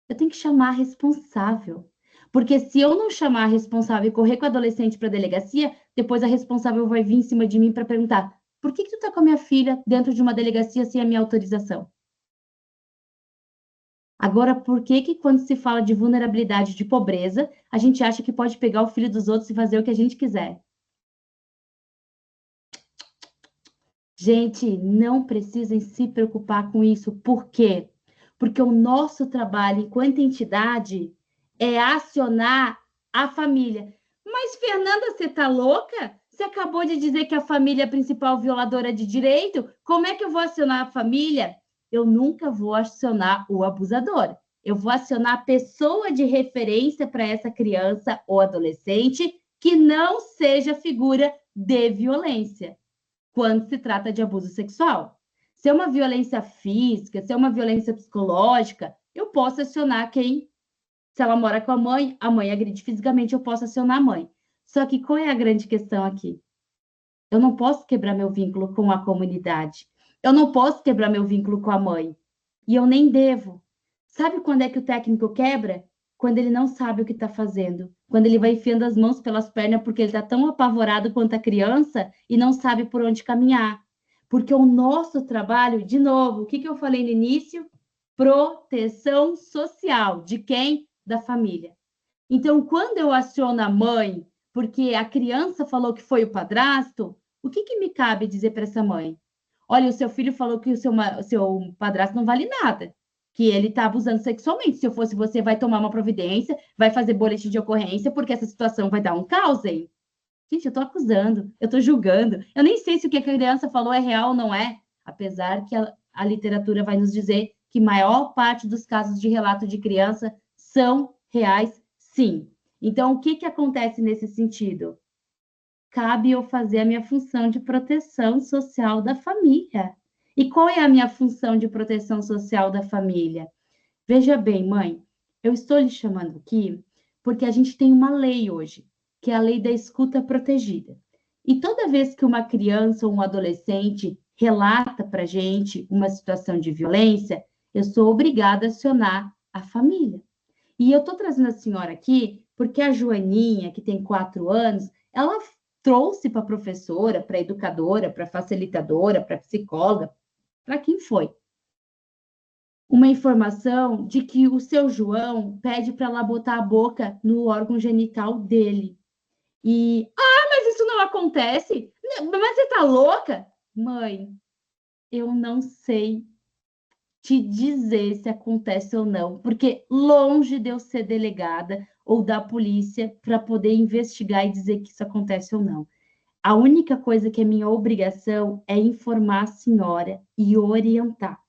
Eu tenho que chamar a responsável. Porque se eu não chamar a responsável e correr com a adolescente para a delegacia, depois a responsável vai vir em cima de mim para perguntar: por que tu está com a minha filha dentro de uma delegacia sem a minha autorização? Agora, por que quando se fala de vulnerabilidade, de pobreza, a gente acha que pode pegar o filho dos outros e fazer o que a gente quiser? Gente, não precisem se preocupar com isso. Por quê? Porque o nosso trabalho enquanto entidade é acionar a família. Mas, Fernanda, você tá louca? Você acabou de dizer que a família é a principal violadora de direito. Como é que eu vou acionar a família? Eu nunca vou acionar o abusador. Eu vou acionar a pessoa de referência para essa criança ou adolescente que não seja figura de violência quando se trata de abuso sexual. Se é uma violência física, se é uma violência psicológica, eu posso acionar quem... Se ela mora com a mãe agride fisicamente, eu posso acionar a mãe. Só que qual é a grande questão aqui? Eu não posso quebrar meu vínculo com a comunidade. Eu não posso quebrar meu vínculo com a mãe. E eu nem devo. Sabe quando é que o técnico quebra? Quando ele não sabe o que está fazendo. Quando ele vai enfiando as mãos pelas pernas porque ele está tão apavorado quanto a criança e não sabe por onde caminhar. Porque o nosso trabalho, de novo, o que eu falei no início? Proteção social. De quem? Da família. Então, quando eu aciono a mãe, porque a criança falou que foi o padrasto, o que me cabe dizer para essa mãe? Olha, o seu filho falou que o seu padrasto não vale nada, que ele está abusando sexualmente. Se eu fosse você, vai tomar uma providência, vai fazer boletim de ocorrência, porque essa situação vai dar um caos, hein? Gente, eu estou acusando, eu estou julgando. Eu nem sei se o que a criança falou é real ou não é, apesar que a literatura vai nos dizer que maior parte dos casos de relato de criança são reais, sim. Então, o que acontece nesse sentido? Cabe eu fazer a minha função de proteção social da família. E qual é a minha função de proteção social da família? Veja bem, mãe, eu estou lhe chamando aqui porque a gente tem uma lei hoje, que é a lei da escuta protegida. E toda vez que uma criança ou um adolescente relata para a gente uma situação de violência, eu sou obrigada a acionar a família. E eu estou trazendo a senhora aqui porque a Joaninha, que tem 4 anos, ela trouxe para a professora, para a educadora, para a facilitadora, para a psicóloga, para quem foi, uma informação de que o seu João pede para ela botar a boca no órgão genital dele. Mas isso não acontece? Mas você tá louca? Mãe, eu não sei te dizer se acontece ou não, porque longe de eu ser delegada ou da polícia para poder investigar e dizer que isso acontece ou não. A única coisa que é minha obrigação é informar a senhora e orientar,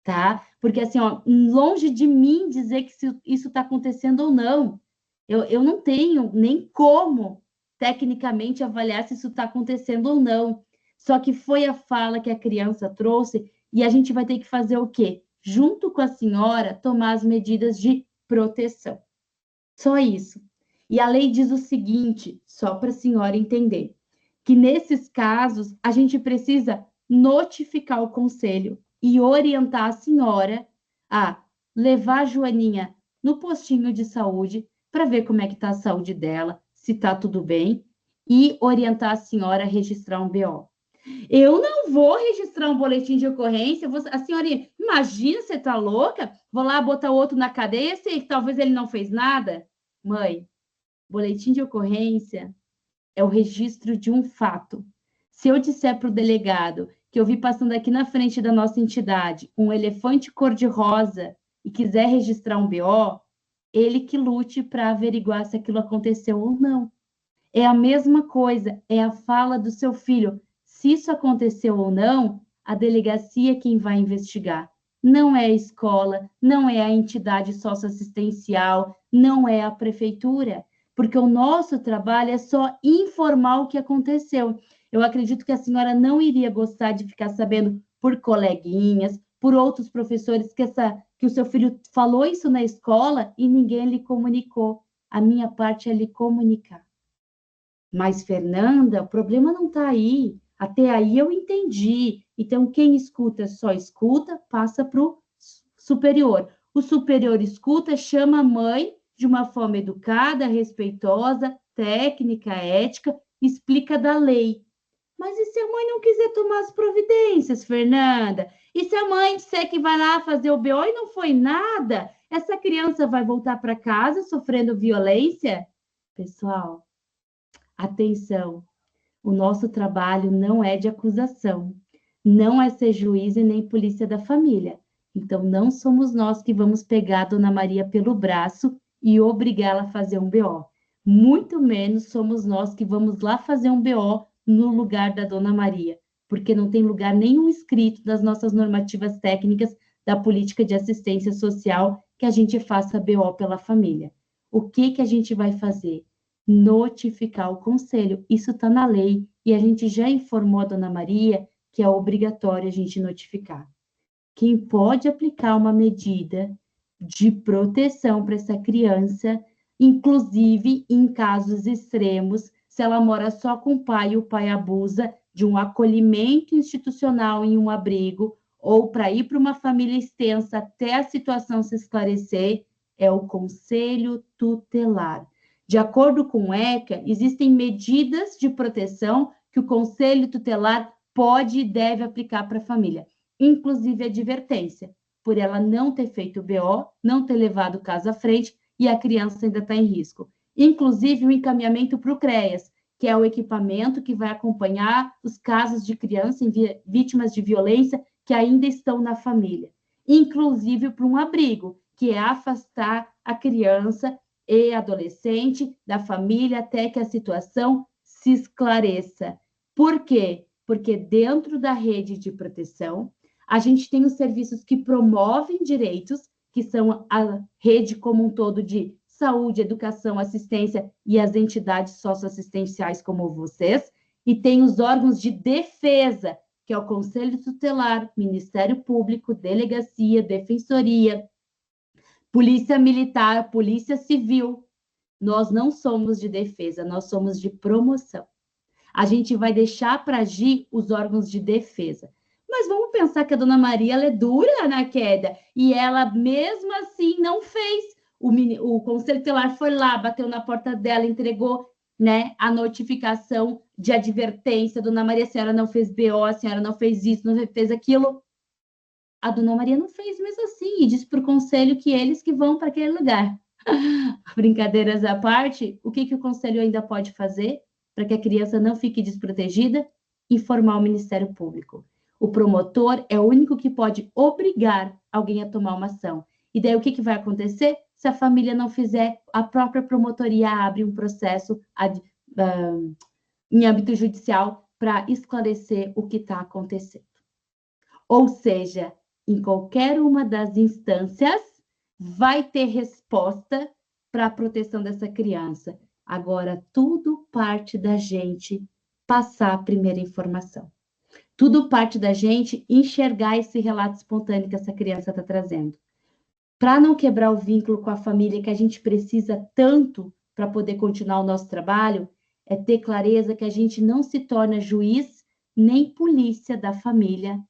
tá? Porque assim, ó, longe de mim dizer que isso está acontecendo ou não, eu não tenho nem como tecnicamente avaliar se isso está acontecendo ou não. Só que foi a fala que a criança trouxe e a gente vai ter que fazer o quê? Junto com a senhora, tomar as medidas de proteção. Só isso. E a lei diz o seguinte, só para a senhora entender, que nesses casos a gente precisa notificar o conselho e orientar a senhora a levar a Joaninha no postinho de saúde para ver como é que está a saúde dela, se está tudo bem, e orientar a senhora a registrar um BO. Eu não vou registrar um boletim de ocorrência. A senhorinha, imagina, você tá louca? Vou lá botar o outro na cadeia, se talvez ele não fez nada. Mãe, boletim de ocorrência é o registro de um fato. Se eu disser para o delegado que eu vi passando aqui na frente da nossa entidade um elefante cor-de-rosa e quiser registrar um BO, ele que lute para averiguar se aquilo aconteceu ou não. É a mesma coisa, é a fala do seu filho. Se isso aconteceu ou não, a delegacia é quem vai investigar. Não é a escola, não é a entidade socioassistencial, não é a prefeitura, porque o nosso trabalho é só informar o que aconteceu. Eu acredito que a senhora não iria gostar de ficar sabendo por coleguinhas, por outros professores, que o seu filho falou isso na escola e ninguém lhe comunicou. A minha parte é lhe comunicar. Mas, Fernanda, o problema não está aí. Até aí eu entendi. Então, quem escuta só escuta, passa para o superior. O superior escuta, chama a mãe de uma forma educada, respeitosa, técnica, ética, explica da lei. Mas e se a mãe não quiser tomar as providências, Fernanda? E se a mãe disser que vai lá fazer o BO e não foi nada? Essa criança vai voltar para casa sofrendo violência? Pessoal, atenção, o nosso trabalho não é de acusação, não é ser juiz e nem polícia da família. Então, não somos nós que vamos pegar a Dona Maria pelo braço e obrigá-la a fazer um BO. Muito menos somos nós que vamos lá fazer um BO no lugar da Dona Maria, porque não tem lugar nenhum escrito das nossas normativas técnicas da política de assistência social que a gente faça BO pela família. O que a gente vai fazer? Notificar o conselho. Isso está na lei e a gente já informou a Dona Maria que é obrigatório a gente notificar. Quem pode aplicar uma medida de proteção para essa criança, inclusive em casos extremos, se ela mora só com o pai e o pai abusa de um acolhimento institucional em um abrigo, ou para ir para uma família extensa até a situação se esclarecer, é o conselho tutelar. De acordo com o ECA, existem medidas de proteção que o conselho tutelar pode e deve aplicar para a família, inclusive advertência, por ela não ter feito o BO, não ter levado o caso à frente e a criança ainda está em risco. Inclusive o encaminhamento para o CREAS, que é o equipamento que vai acompanhar os casos de criança vítimas de violência que ainda estão na família. Inclusive para um abrigo, que é afastar a criança e adolescente da família até que a situação se esclareça. Por quê? Porque dentro da rede de proteção, A gente tem os serviços que promovem direitos, que são a rede como um todo de saúde, educação, assistência e as entidades socioassistenciais como vocês, e tem os órgãos de defesa, que é o Conselho Tutelar, Ministério Público, Delegacia, Defensoria, Polícia Militar, Polícia Civil. Nós não somos de defesa, nós somos de promoção. A gente vai deixar para agir os órgãos de defesa. Mas vamos pensar que a Dona Maria ela é dura na queda e ela mesmo assim não fez. O Conselho Tutelar foi lá, bateu na porta dela, entregou, né, a notificação de advertência. Dona Maria, a senhora não fez BO, a senhora não fez isso, não fez aquilo. A Dona Maria não fez mesmo assim e disse para o conselho que eles que vão para aquele lugar. Brincadeiras à parte, o que o conselho ainda pode fazer para que a criança não fique desprotegida? Informar o Ministério Público. O promotor é o único que pode obrigar alguém a tomar uma ação. E daí o que vai acontecer? Se a família não fizer, a própria promotoria abre um processo em âmbito judicial para esclarecer o que está acontecendo. Ou seja, em qualquer uma das instâncias, vai ter resposta para a proteção dessa criança. Agora, tudo parte da gente passar a primeira informação. Tudo parte da gente enxergar esse relato espontâneo que essa criança está trazendo. Para não quebrar o vínculo com a família que a gente precisa tanto para poder continuar o nosso trabalho, é ter clareza que a gente não se torna juiz nem polícia da família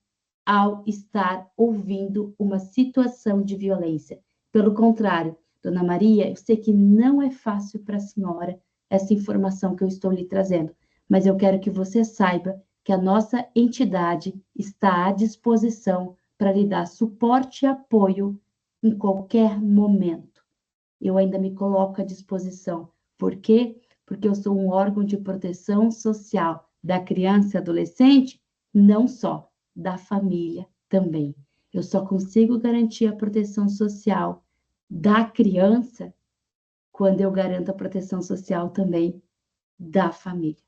ao estar ouvindo uma situação de violência. Pelo contrário, Dona Maria, eu sei que não é fácil para a senhora essa informação que eu estou lhe trazendo, mas eu quero que você saiba que a nossa entidade está à disposição para lhe dar suporte e apoio em qualquer momento. Eu ainda me coloco à disposição. Por quê? Porque eu sou um órgão de proteção social da criança e adolescente, não só, da família também. Eu só consigo garantir a proteção social da criança quando eu garanto a proteção social também da família.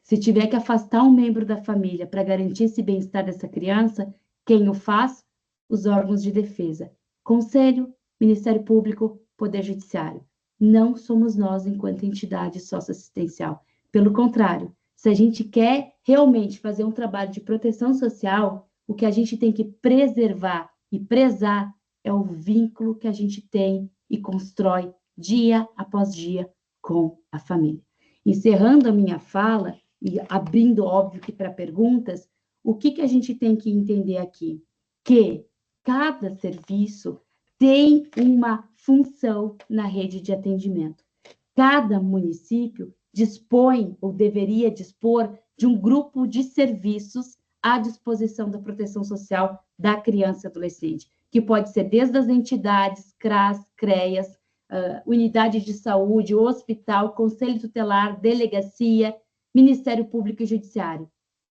Se tiver que afastar um membro da família para garantir esse bem-estar dessa criança, quem o faz? Os órgãos de defesa. Conselho, Ministério Público, Poder Judiciário. Não somos nós enquanto entidade socioassistencial. Pelo contrário, se a gente quer realmente fazer um trabalho de proteção social, o que a gente tem que preservar e prezar é o vínculo que a gente tem e constrói dia após dia com a família. Encerrando a minha fala e abrindo, óbvio, que para perguntas, o que a gente tem que entender aqui? Que cada serviço tem uma função na rede de atendimento. Cada município dispõe ou deveria dispor de um grupo de serviços à disposição da proteção social da criança e adolescente, que pode ser desde as entidades, CRAS, CREAS, unidade de saúde, hospital, conselho tutelar, delegacia, Ministério Público e Judiciário.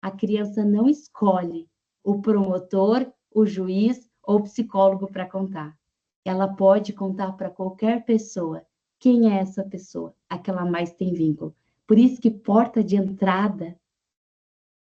A criança não escolhe o promotor, o juiz ou o psicólogo para contar. Ela pode contar para qualquer pessoa. Quem é essa pessoa? A que ela mais tem vínculo. Por isso que porta de entrada,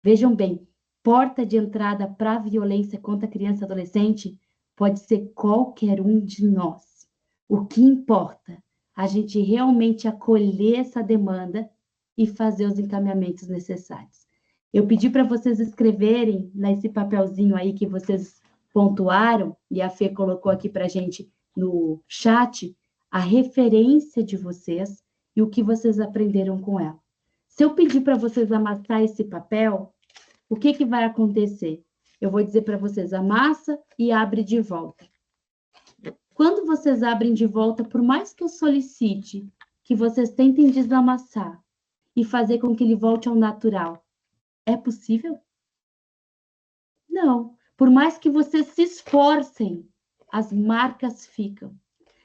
vejam bem, porta de entrada para a violência contra a criança e adolescente pode ser qualquer um de nós. O que importa? A gente realmente acolher essa demanda e fazer os encaminhamentos necessários. Eu pedi para vocês escreverem nesse papelzinho aí que vocês pontuaram, e a Fê colocou aqui para a gente no chat, a referência de vocês e o que vocês aprenderam com ela. Se eu pedir para vocês amassar esse papel, o que vai acontecer? Eu vou dizer para vocês, amassa e abre de volta. Quando vocês abrem de volta, por mais que eu solicite que vocês tentem desamassar e fazer com que ele volte ao natural, é possível? Não. Por mais que vocês se esforcem, as marcas ficam.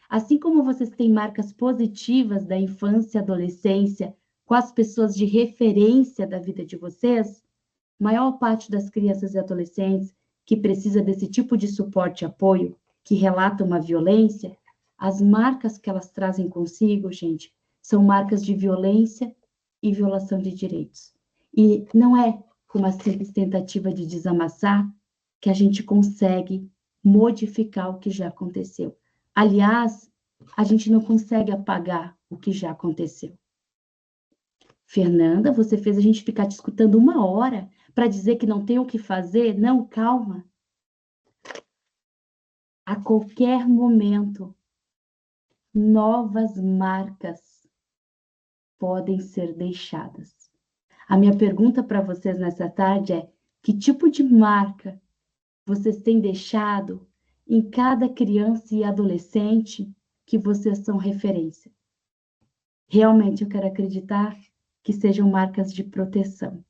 Assim como vocês têm marcas positivas da infância e adolescência com as pessoas de referência da vida de vocês, maior parte das crianças e adolescentes que precisa desse tipo de suporte e apoio, que relatam uma violência, as marcas que elas trazem consigo, gente, são marcas de violência e violação de direitos. E não é com uma simples tentativa de desamassar que a gente consegue modificar o que já aconteceu. Aliás, a gente não consegue apagar o que já aconteceu. Fernanda, você fez a gente ficar te escutando 1 hora para dizer que não tem o que fazer? Não, calma. A qualquer momento, novas marcas podem ser deixadas. A minha pergunta para vocês nessa tarde é: que tipo de marca vocês têm deixado em cada criança e adolescente que vocês são referência? Realmente eu quero acreditar que sejam marcas de proteção.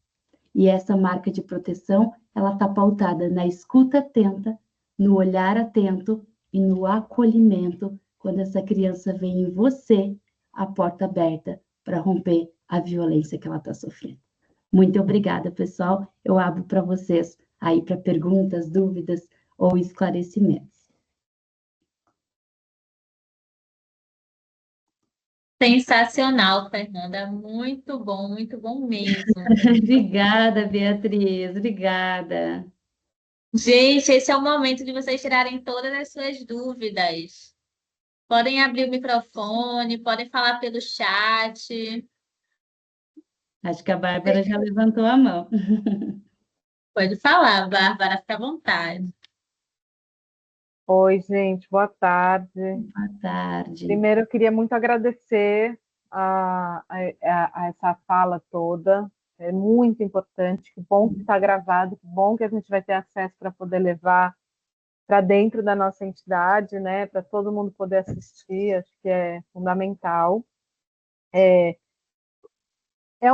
E essa marca de proteção, ela está pautada na escuta atenta, no olhar atento e no acolhimento, quando essa criança vê em você a porta aberta para romper a violência que ela está sofrendo. Muito obrigada, pessoal. Eu abro para vocês aí para perguntas, dúvidas ou esclarecimentos. Sensacional, Fernanda. Muito bom mesmo. Obrigada, Beatriz. Obrigada. Gente, esse é o momento de vocês tirarem todas as suas dúvidas. Podem abrir o microfone, podem falar pelo chat. Acho que a Bárbara já levantou a mão. Pode falar, Bárbara, fica à vontade. Oi, gente, boa tarde. Boa tarde. Primeiro, eu queria muito agradecer a essa fala toda. É muito importante. Que bom que está gravado, que bom que a gente vai ter acesso para poder levar para dentro da nossa entidade, né? Para todo mundo poder assistir, acho que é fundamental.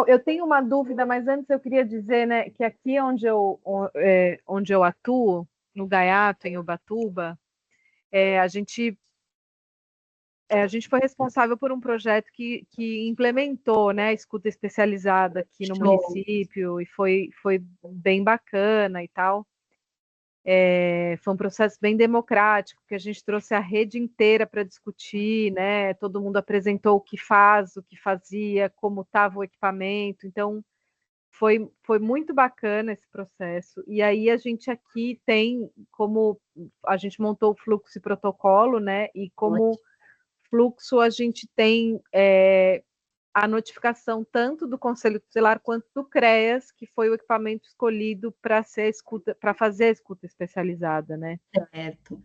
Eu tenho uma dúvida, mas antes eu queria dizer, né, que aqui onde eu atuo, no Gaiato, em Ubatuba, a gente foi responsável por um projeto que implementou, né, a escuta especializada aqui no município, e foi bem bacana e tal. Foi um processo bem democrático, que a gente trouxe a rede inteira para discutir, né? Todo mundo apresentou o que faz, o que fazia, como estava o equipamento. Então, foi muito bacana esse processo. E aí a gente aqui tem como a gente montou o fluxo e protocolo, né? E como fluxo a gente tem a notificação tanto do Conselho Tutelar quanto do CREAS, que foi o equipamento escolhido para fazer a escuta especializada, né? Certo.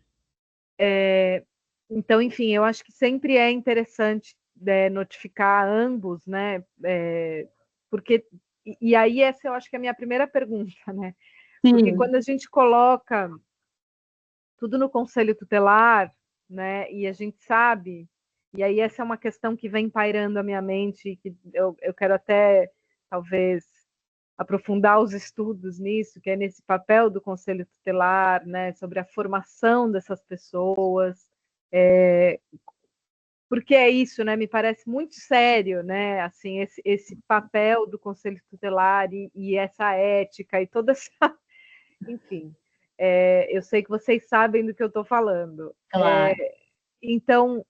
Então, enfim, eu acho que sempre é interessante notificar ambos, né? Porque e aí essa eu acho que é a minha primeira pergunta, né? Porque quando a gente coloca tudo no Conselho Tutelar, né? E a gente sabe. E aí essa é uma questão que vem pairando a minha mente, que eu quero até, talvez, aprofundar os estudos nisso, que é nesse papel do Conselho Tutelar, né, sobre a formação dessas pessoas, porque é isso, né, me parece muito sério, né, assim, esse papel do Conselho Tutelar e essa ética e toda essa... Enfim, eu sei que vocês sabem do que eu estou falando. Claro. Então,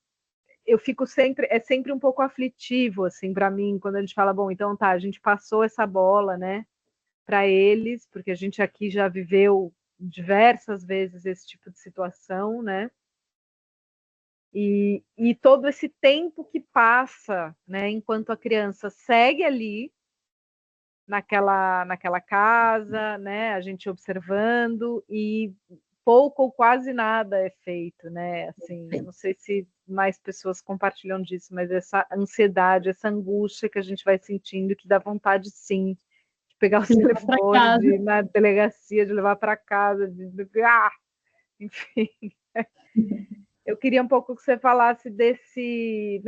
eu fico sempre um pouco aflitivo, assim, para mim, quando a gente fala, bom, então tá, a gente passou essa bola, né, para eles, porque a gente aqui já viveu diversas vezes esse tipo de situação, né, e todo esse tempo que passa, né, enquanto a criança segue ali, naquela casa, né, a gente observando, e pouco ou quase nada é feito, né? Assim, eu não sei se mais pessoas compartilham disso, mas essa ansiedade, essa angústia que a gente vai sentindo, que dá vontade, sim, de pegar o telefone, de ir na delegacia, de levar para casa, enfim. Eu queria um pouco que você falasse desse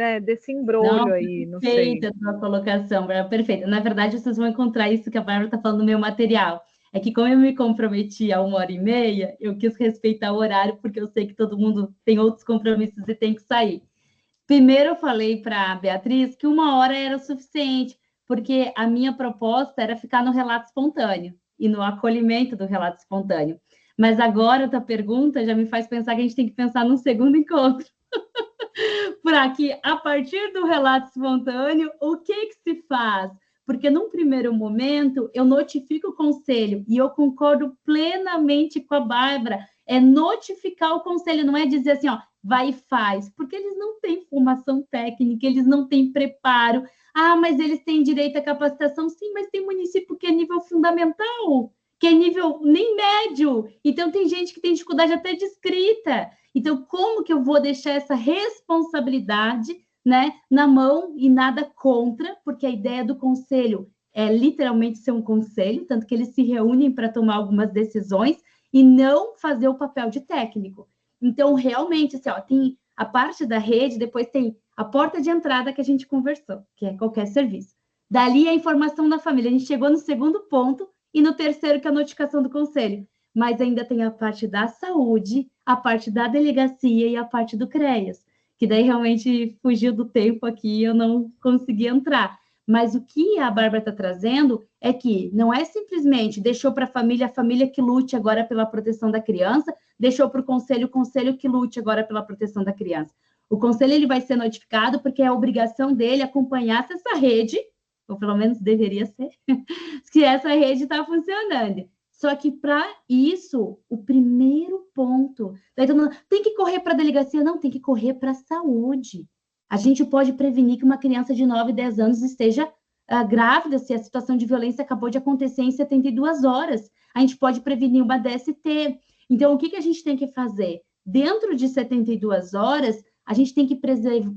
embrolho aí, não sei. Perfeita a sua colocação, Bárbara, perfeita. Na verdade, vocês vão encontrar isso que a Bárbara está falando no meu material. É que como eu me comprometi a 1h30, eu quis respeitar o horário, porque eu sei que todo mundo tem outros compromissos e tem que sair. Primeiro eu falei para a Beatriz que 1 hora era o suficiente, porque a minha proposta era ficar no relato espontâneo e no acolhimento do relato espontâneo. Mas agora a tua pergunta já me faz pensar que a gente tem que pensar num segundo encontro. Para que, a partir do relato espontâneo, o que se faz? Porque num primeiro momento eu notifico o conselho, e eu concordo plenamente com a Bárbara, é notificar o conselho, não é dizer assim, ó, vai e faz, porque eles não têm formação técnica, eles não têm preparo. Ah, mas eles têm direito à capacitação? Sim, mas tem município que é nível fundamental, que é nível nem médio. Então, tem gente que tem dificuldade até de escrita. Então, como que eu vou deixar essa responsabilidade, né, na mão, e nada contra, porque a ideia do conselho é literalmente ser um conselho, tanto que eles se reúnem para tomar algumas decisões e não fazer o papel de técnico. Então, realmente, assim, ó, tem a parte da rede, depois tem a porta de entrada que a gente conversou, que é qualquer serviço. Dali a informação da família. A gente chegou no segundo ponto e no terceiro, que é a notificação do conselho. Mas ainda tem a parte da saúde, a parte da delegacia e a parte do CREAS, que daí realmente fugiu do tempo aqui e eu não consegui entrar. Mas o que a Bárbara está trazendo é que não é simplesmente deixou para a família que lute agora pela proteção da criança, deixou para o conselho que lute agora pela proteção da criança. O conselho ele vai ser notificado porque é a obrigação dele acompanhar se essa rede, ou pelo menos deveria ser, se essa rede está funcionando. Só que para isso, o primeiro ponto, daí todo mundo, tem que correr para a delegacia? Não, tem que correr para a saúde. A gente pode prevenir que uma criança de 9, 10 anos esteja grávida, se a situação de violência acabou de acontecer em 72 horas. A gente pode prevenir uma DST. Então, o que a gente tem que fazer? Dentro de 72 horas, a gente tem que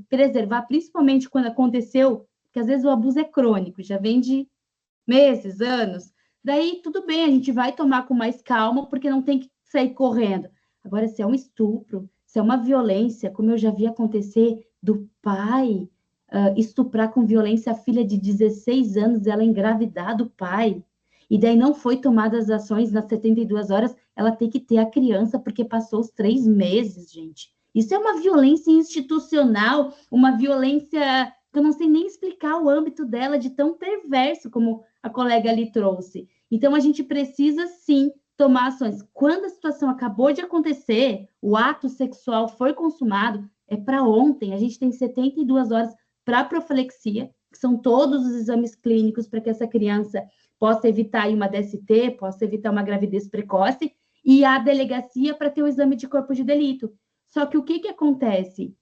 preservar, principalmente quando aconteceu, porque às vezes o abuso é crônico, já vem de meses, anos. Daí, tudo bem, a gente vai tomar com mais calma, porque não tem que sair correndo. Agora, se é um estupro, se é uma violência, como eu já vi acontecer, do pai estuprar com violência a filha de 16 anos, ela engravidar do pai, e daí não foi tomadas as ações nas 72 horas, ela tem que ter a criança, porque passou os 3 meses, gente. Isso é uma violência institucional, uma violência que eu não sei nem explicar o âmbito dela, de tão perverso como a colega ali trouxe. Então, a gente precisa, sim, tomar ações. Quando a situação acabou de acontecer, o ato sexual foi consumado, é para ontem. A gente tem 72 horas para profilaxia, que são todos os exames clínicos para que essa criança possa evitar uma DST, possa evitar uma gravidez precoce, e a delegacia para ter o exame de corpo de delito. Só que o que acontece?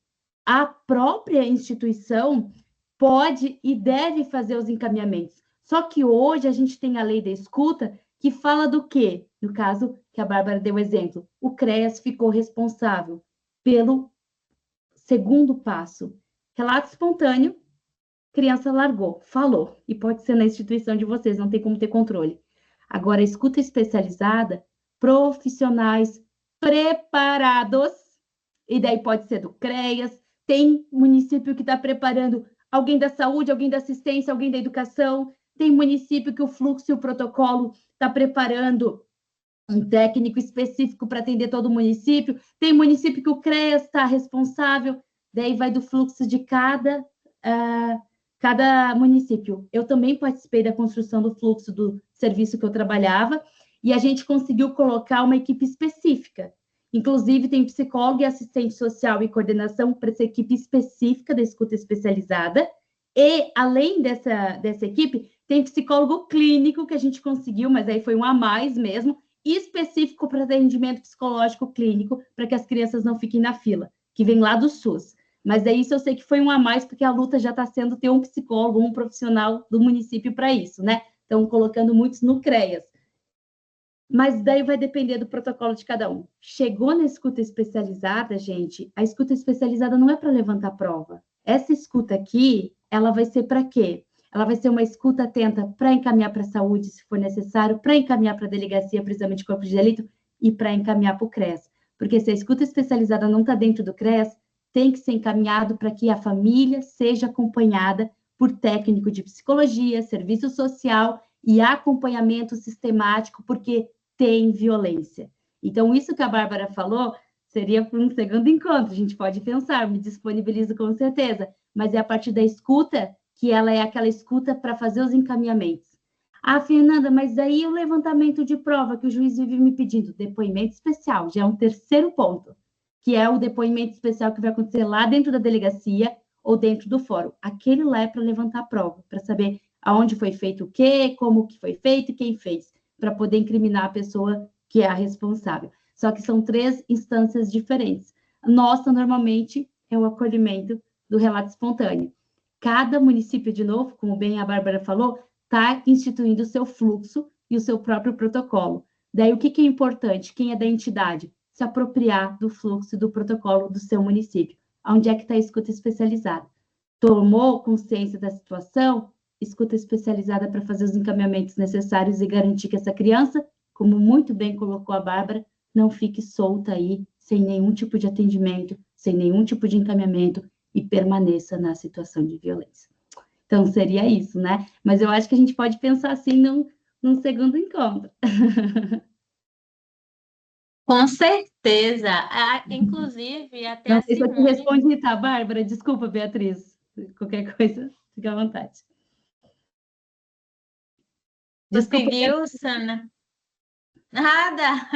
A própria instituição pode e deve fazer os encaminhamentos. Só que hoje a gente tem a lei da escuta que fala do quê? No caso que a Bárbara deu exemplo, o CREAS ficou responsável pelo segundo passo. Relato espontâneo, criança largou, falou, e pode ser na instituição de vocês, não tem como ter controle. Agora, a escuta especializada, profissionais preparados, e daí pode ser do CREAS, tem município que está preparando alguém da saúde, alguém da assistência, alguém da educação, tem município que o fluxo e o protocolo está preparando um técnico específico para atender todo o município, tem município que o CREAS está responsável, daí vai do fluxo de cada município. Eu também participei da construção do fluxo do serviço que eu trabalhava, e a gente conseguiu colocar uma equipe específica. Inclusive, tem psicólogo e assistente social e coordenação para essa equipe específica da escuta especializada. E, além dessa equipe, tem psicólogo clínico que a gente conseguiu, mas aí foi um a mais mesmo, específico para atendimento psicológico clínico, para que as crianças não fiquem na fila, que vem lá do SUS. Mas daí isso eu sei que foi um a mais, porque a luta já está sendo ter um psicólogo, um profissional do município para isso, né? Estão colocando muitos no CREAS. Mas daí vai depender do protocolo de cada um. Chegou na escuta especializada, gente, a escuta especializada não é para levantar prova. Essa escuta aqui, ela vai ser para quê? Ela vai ser uma escuta atenta para encaminhar para a saúde, se for necessário, para encaminhar para a delegacia, para o exame de corpo de delito e para encaminhar para o CREAS. Porque se a escuta especializada não está dentro do CREAS, tem que ser encaminhado para que a família seja acompanhada por técnico de psicologia, serviço social e acompanhamento sistemático, porque tem violência. Então, isso que a Bárbara falou seria para um segundo encontro, a gente pode pensar, me disponibilizo com certeza, mas é a partir da escuta que ela é aquela escuta para fazer os encaminhamentos. Ah, Fernanda, mas aí o levantamento de prova que o juiz vive me pedindo, depoimento especial, já é um terceiro ponto, que é o depoimento especial que vai acontecer lá dentro da delegacia ou dentro do fórum. Aquele lá é para levantar prova, para saber aonde foi feito o quê, como que foi feito e quem fez, para poder incriminar a pessoa que é a responsável. Só que são 3 instâncias diferentes. Nossa, normalmente, é o acolhimento do relato espontâneo. Cada município, de novo, como bem a Bárbara falou, está instituindo o seu fluxo e o seu próprio protocolo. Daí, o que é importante? Quem é da entidade? Se apropriar do fluxo e do protocolo do seu município. Onde é que está a escuta especializada? Tomou consciência da situação? Escuta especializada para fazer os encaminhamentos necessários e garantir que essa criança, como muito bem colocou a Bárbara, não fique solta aí, sem nenhum tipo de atendimento, sem nenhum tipo de encaminhamento e permaneça na situação de violência. Então, seria isso, né? Mas eu acho que a gente pode pensar assim num segundo encontro. Com certeza. Inclusive, até Não a sei se eu te Simone... respondi, tá, Bárbara? Desculpa, Beatriz. Qualquer coisa, fica à vontade. Desculpa. Conseguiu, Sana? Nada!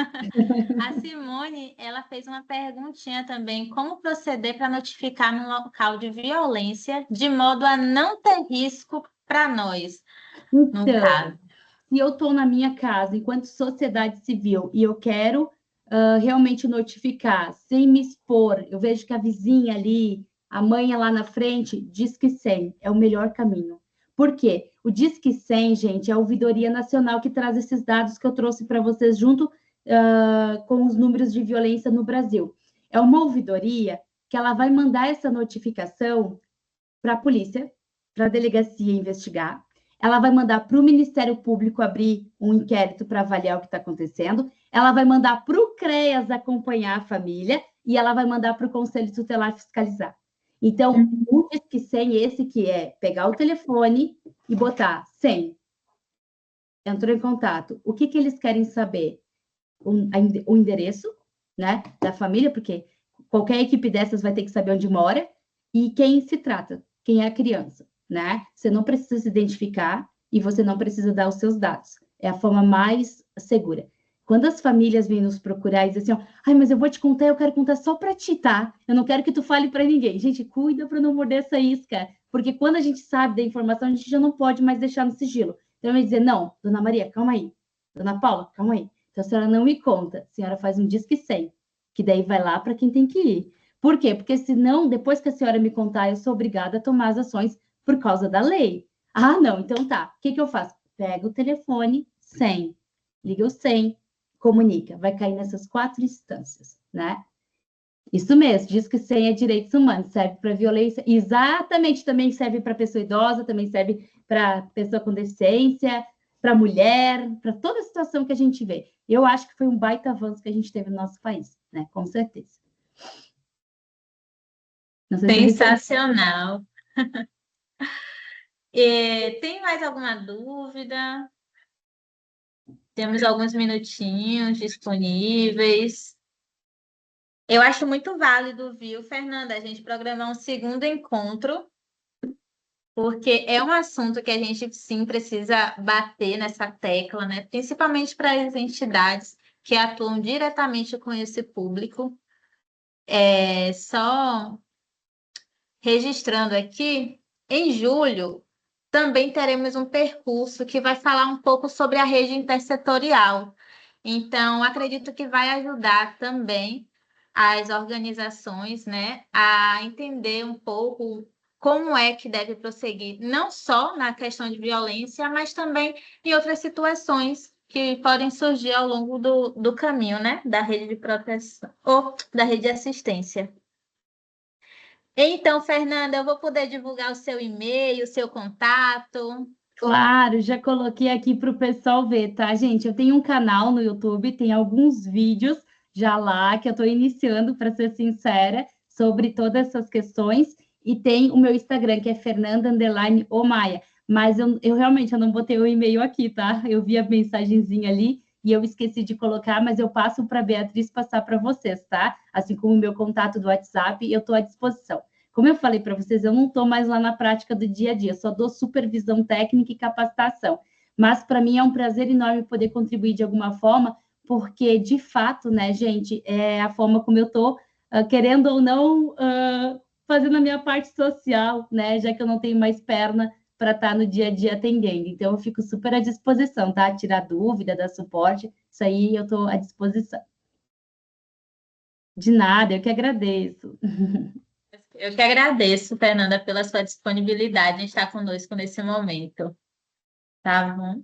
A Simone, ela fez uma perguntinha também, como proceder para notificar no local de violência, de modo a não ter risco para nós, no Então, caso. se eu estou na minha casa, enquanto sociedade civil, e eu quero realmente notificar, sem me expor, eu vejo que a vizinha ali, a mãe lá na frente, Disque 100 é o melhor caminho. Por quê? O Disque 100, gente, é a Ouvidoria Nacional que traz esses dados que eu trouxe para vocês junto com os números de violência no Brasil. É uma ouvidoria que ela vai mandar essa notificação para a polícia, para a delegacia investigar, ela vai mandar para o Ministério Público abrir um inquérito para avaliar o que está acontecendo, ela vai mandar para o CREAS acompanhar a família e ela vai mandar para o Conselho Tutelar fiscalizar. Então, o Disque 100, esse que é pegar o telefone e botar 100. Entrou em contato. O que eles querem saber? O endereço, né, da família, porque qualquer equipe dessas vai ter que saber onde mora e quem se trata, quem é a criança, né? Você não precisa se identificar e você não precisa dar os seus dados. É a forma mais segura. Quando as famílias vêm nos procurar e dizem assim, ai, mas eu vou te contar, eu quero contar só para ti, tá? Eu não quero que tu fale para ninguém. Gente, cuida para não morder essa isca, porque quando a gente sabe da informação, a gente já não pode mais deixar no sigilo. Então, vai dizer, não, dona Maria, calma aí. Dona Paula, calma aí. Então, a senhora não me conta, a senhora faz um Disque 100, que daí vai lá para quem tem que ir. Por quê? Porque senão, depois que a senhora me contar, eu sou obrigada a tomar as ações por causa da lei. Ah, não, então tá. O que eu faço? Pega o telefone 100, liga o 100, comunica. Vai cair nessas 4 instâncias, né? Isso mesmo, Disque 100 é direitos humanos, serve para violência, exatamente, também serve para pessoa idosa, também serve para pessoa com deficiência, para mulher, para toda a situação que a gente vê. Eu acho que foi um baita avanço que a gente teve no nosso país, né? Com certeza. Sensacional. Tem mais alguma dúvida? Temos alguns minutinhos disponíveis. Eu acho muito válido, viu, Fernanda, a gente programar um segundo encontro, porque é um assunto que a gente sim precisa bater nessa tecla, né? Principalmente para as entidades que atuam diretamente com esse público. Só registrando aqui, em julho, também teremos um percurso que vai falar um pouco sobre a rede intersetorial. Então, acredito que vai ajudar também as organizações, né, a entender um pouco como é que deve prosseguir, não só na questão de violência, mas também em outras situações que podem surgir ao longo do caminho, né, da rede de proteção ou da rede de assistência. Então, Fernanda, eu vou poder divulgar o seu e-mail, o seu contato. Claro, já coloquei aqui para o pessoal ver, tá, gente? Eu tenho um canal no YouTube, tem alguns vídeos já lá que eu estou iniciando, para ser sincera, sobre todas essas questões. E tem o meu Instagram, que é Fernanda_Omaia. Mas eu realmente não botei o e-mail aqui, tá? Eu vi a mensagenzinha ali e eu esqueci de colocar, mas eu passo para a Beatriz passar para vocês, tá? Assim como o meu contato do WhatsApp, eu estou à disposição. Como eu falei para vocês, eu não estou mais lá na prática do dia a dia, só dou supervisão técnica e capacitação. Mas para mim é um prazer enorme poder contribuir de alguma forma, porque de fato, né, gente, é a forma como eu estou, querendo ou não, fazendo a minha parte social, né, já que eu não tenho mais perna para estar no dia a dia atendendo. Então, eu fico super à disposição, tá? Tirar dúvida, dar suporte, isso aí eu estou à disposição. De nada, eu que agradeço. Eu que agradeço, Fernanda, pela sua disponibilidade em estar conosco nesse momento. Tá bom?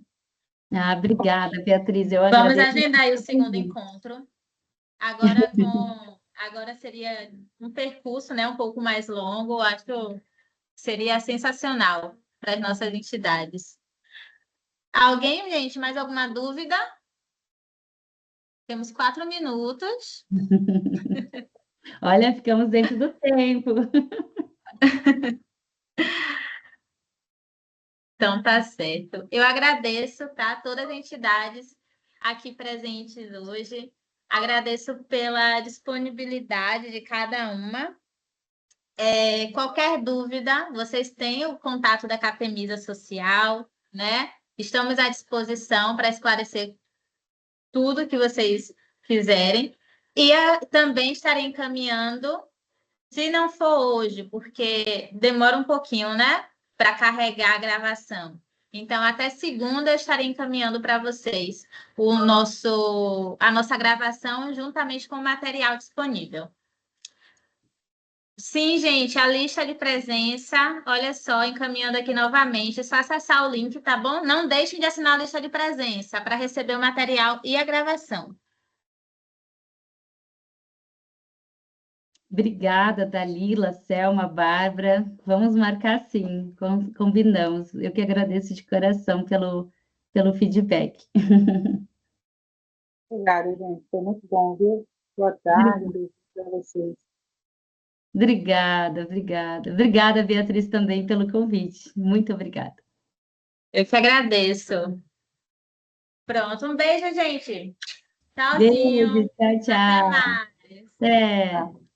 Ah, obrigada, Beatriz. Eu Vamos agradeço. agendar aí o segundo encontro. Agora seria um percurso, né, um pouco mais longo. Acho que seria sensacional para as nossas entidades. Alguém, gente, mais alguma dúvida? Temos 4 minutos. Olha, ficamos dentro do tempo. Então, tá certo. Eu agradeço, tá? Todas as entidades aqui presentes hoje. Agradeço pela disponibilidade de cada uma. Qualquer dúvida, vocês têm o contato da Capemisa Social, né? Estamos à disposição para esclarecer tudo que vocês quiserem. E também estarei encaminhando, se não for hoje, porque demora um pouquinho, né? Para carregar a gravação. Então, até segunda eu estarei encaminhando para vocês a nossa gravação juntamente com o material disponível. Sim, gente, a lista de presença, olha só, encaminhando aqui novamente, é só acessar o link, tá bom? Não deixem de assinar a lista de presença para receber o material e a gravação. Obrigada, Dalila, Selma, Bárbara. Vamos marcar sim, combinamos. Eu que agradeço de coração pelo feedback. Obrigada, gente. Foi muito bom, viu? Boa tarde, um beijo para vocês. Obrigada, obrigada. Obrigada, Beatriz, também pelo convite. Muito obrigada. Eu que agradeço. Pronto, um beijo, gente. Tchauzinho. Beijo, tchau, Até tchau. mais. Até.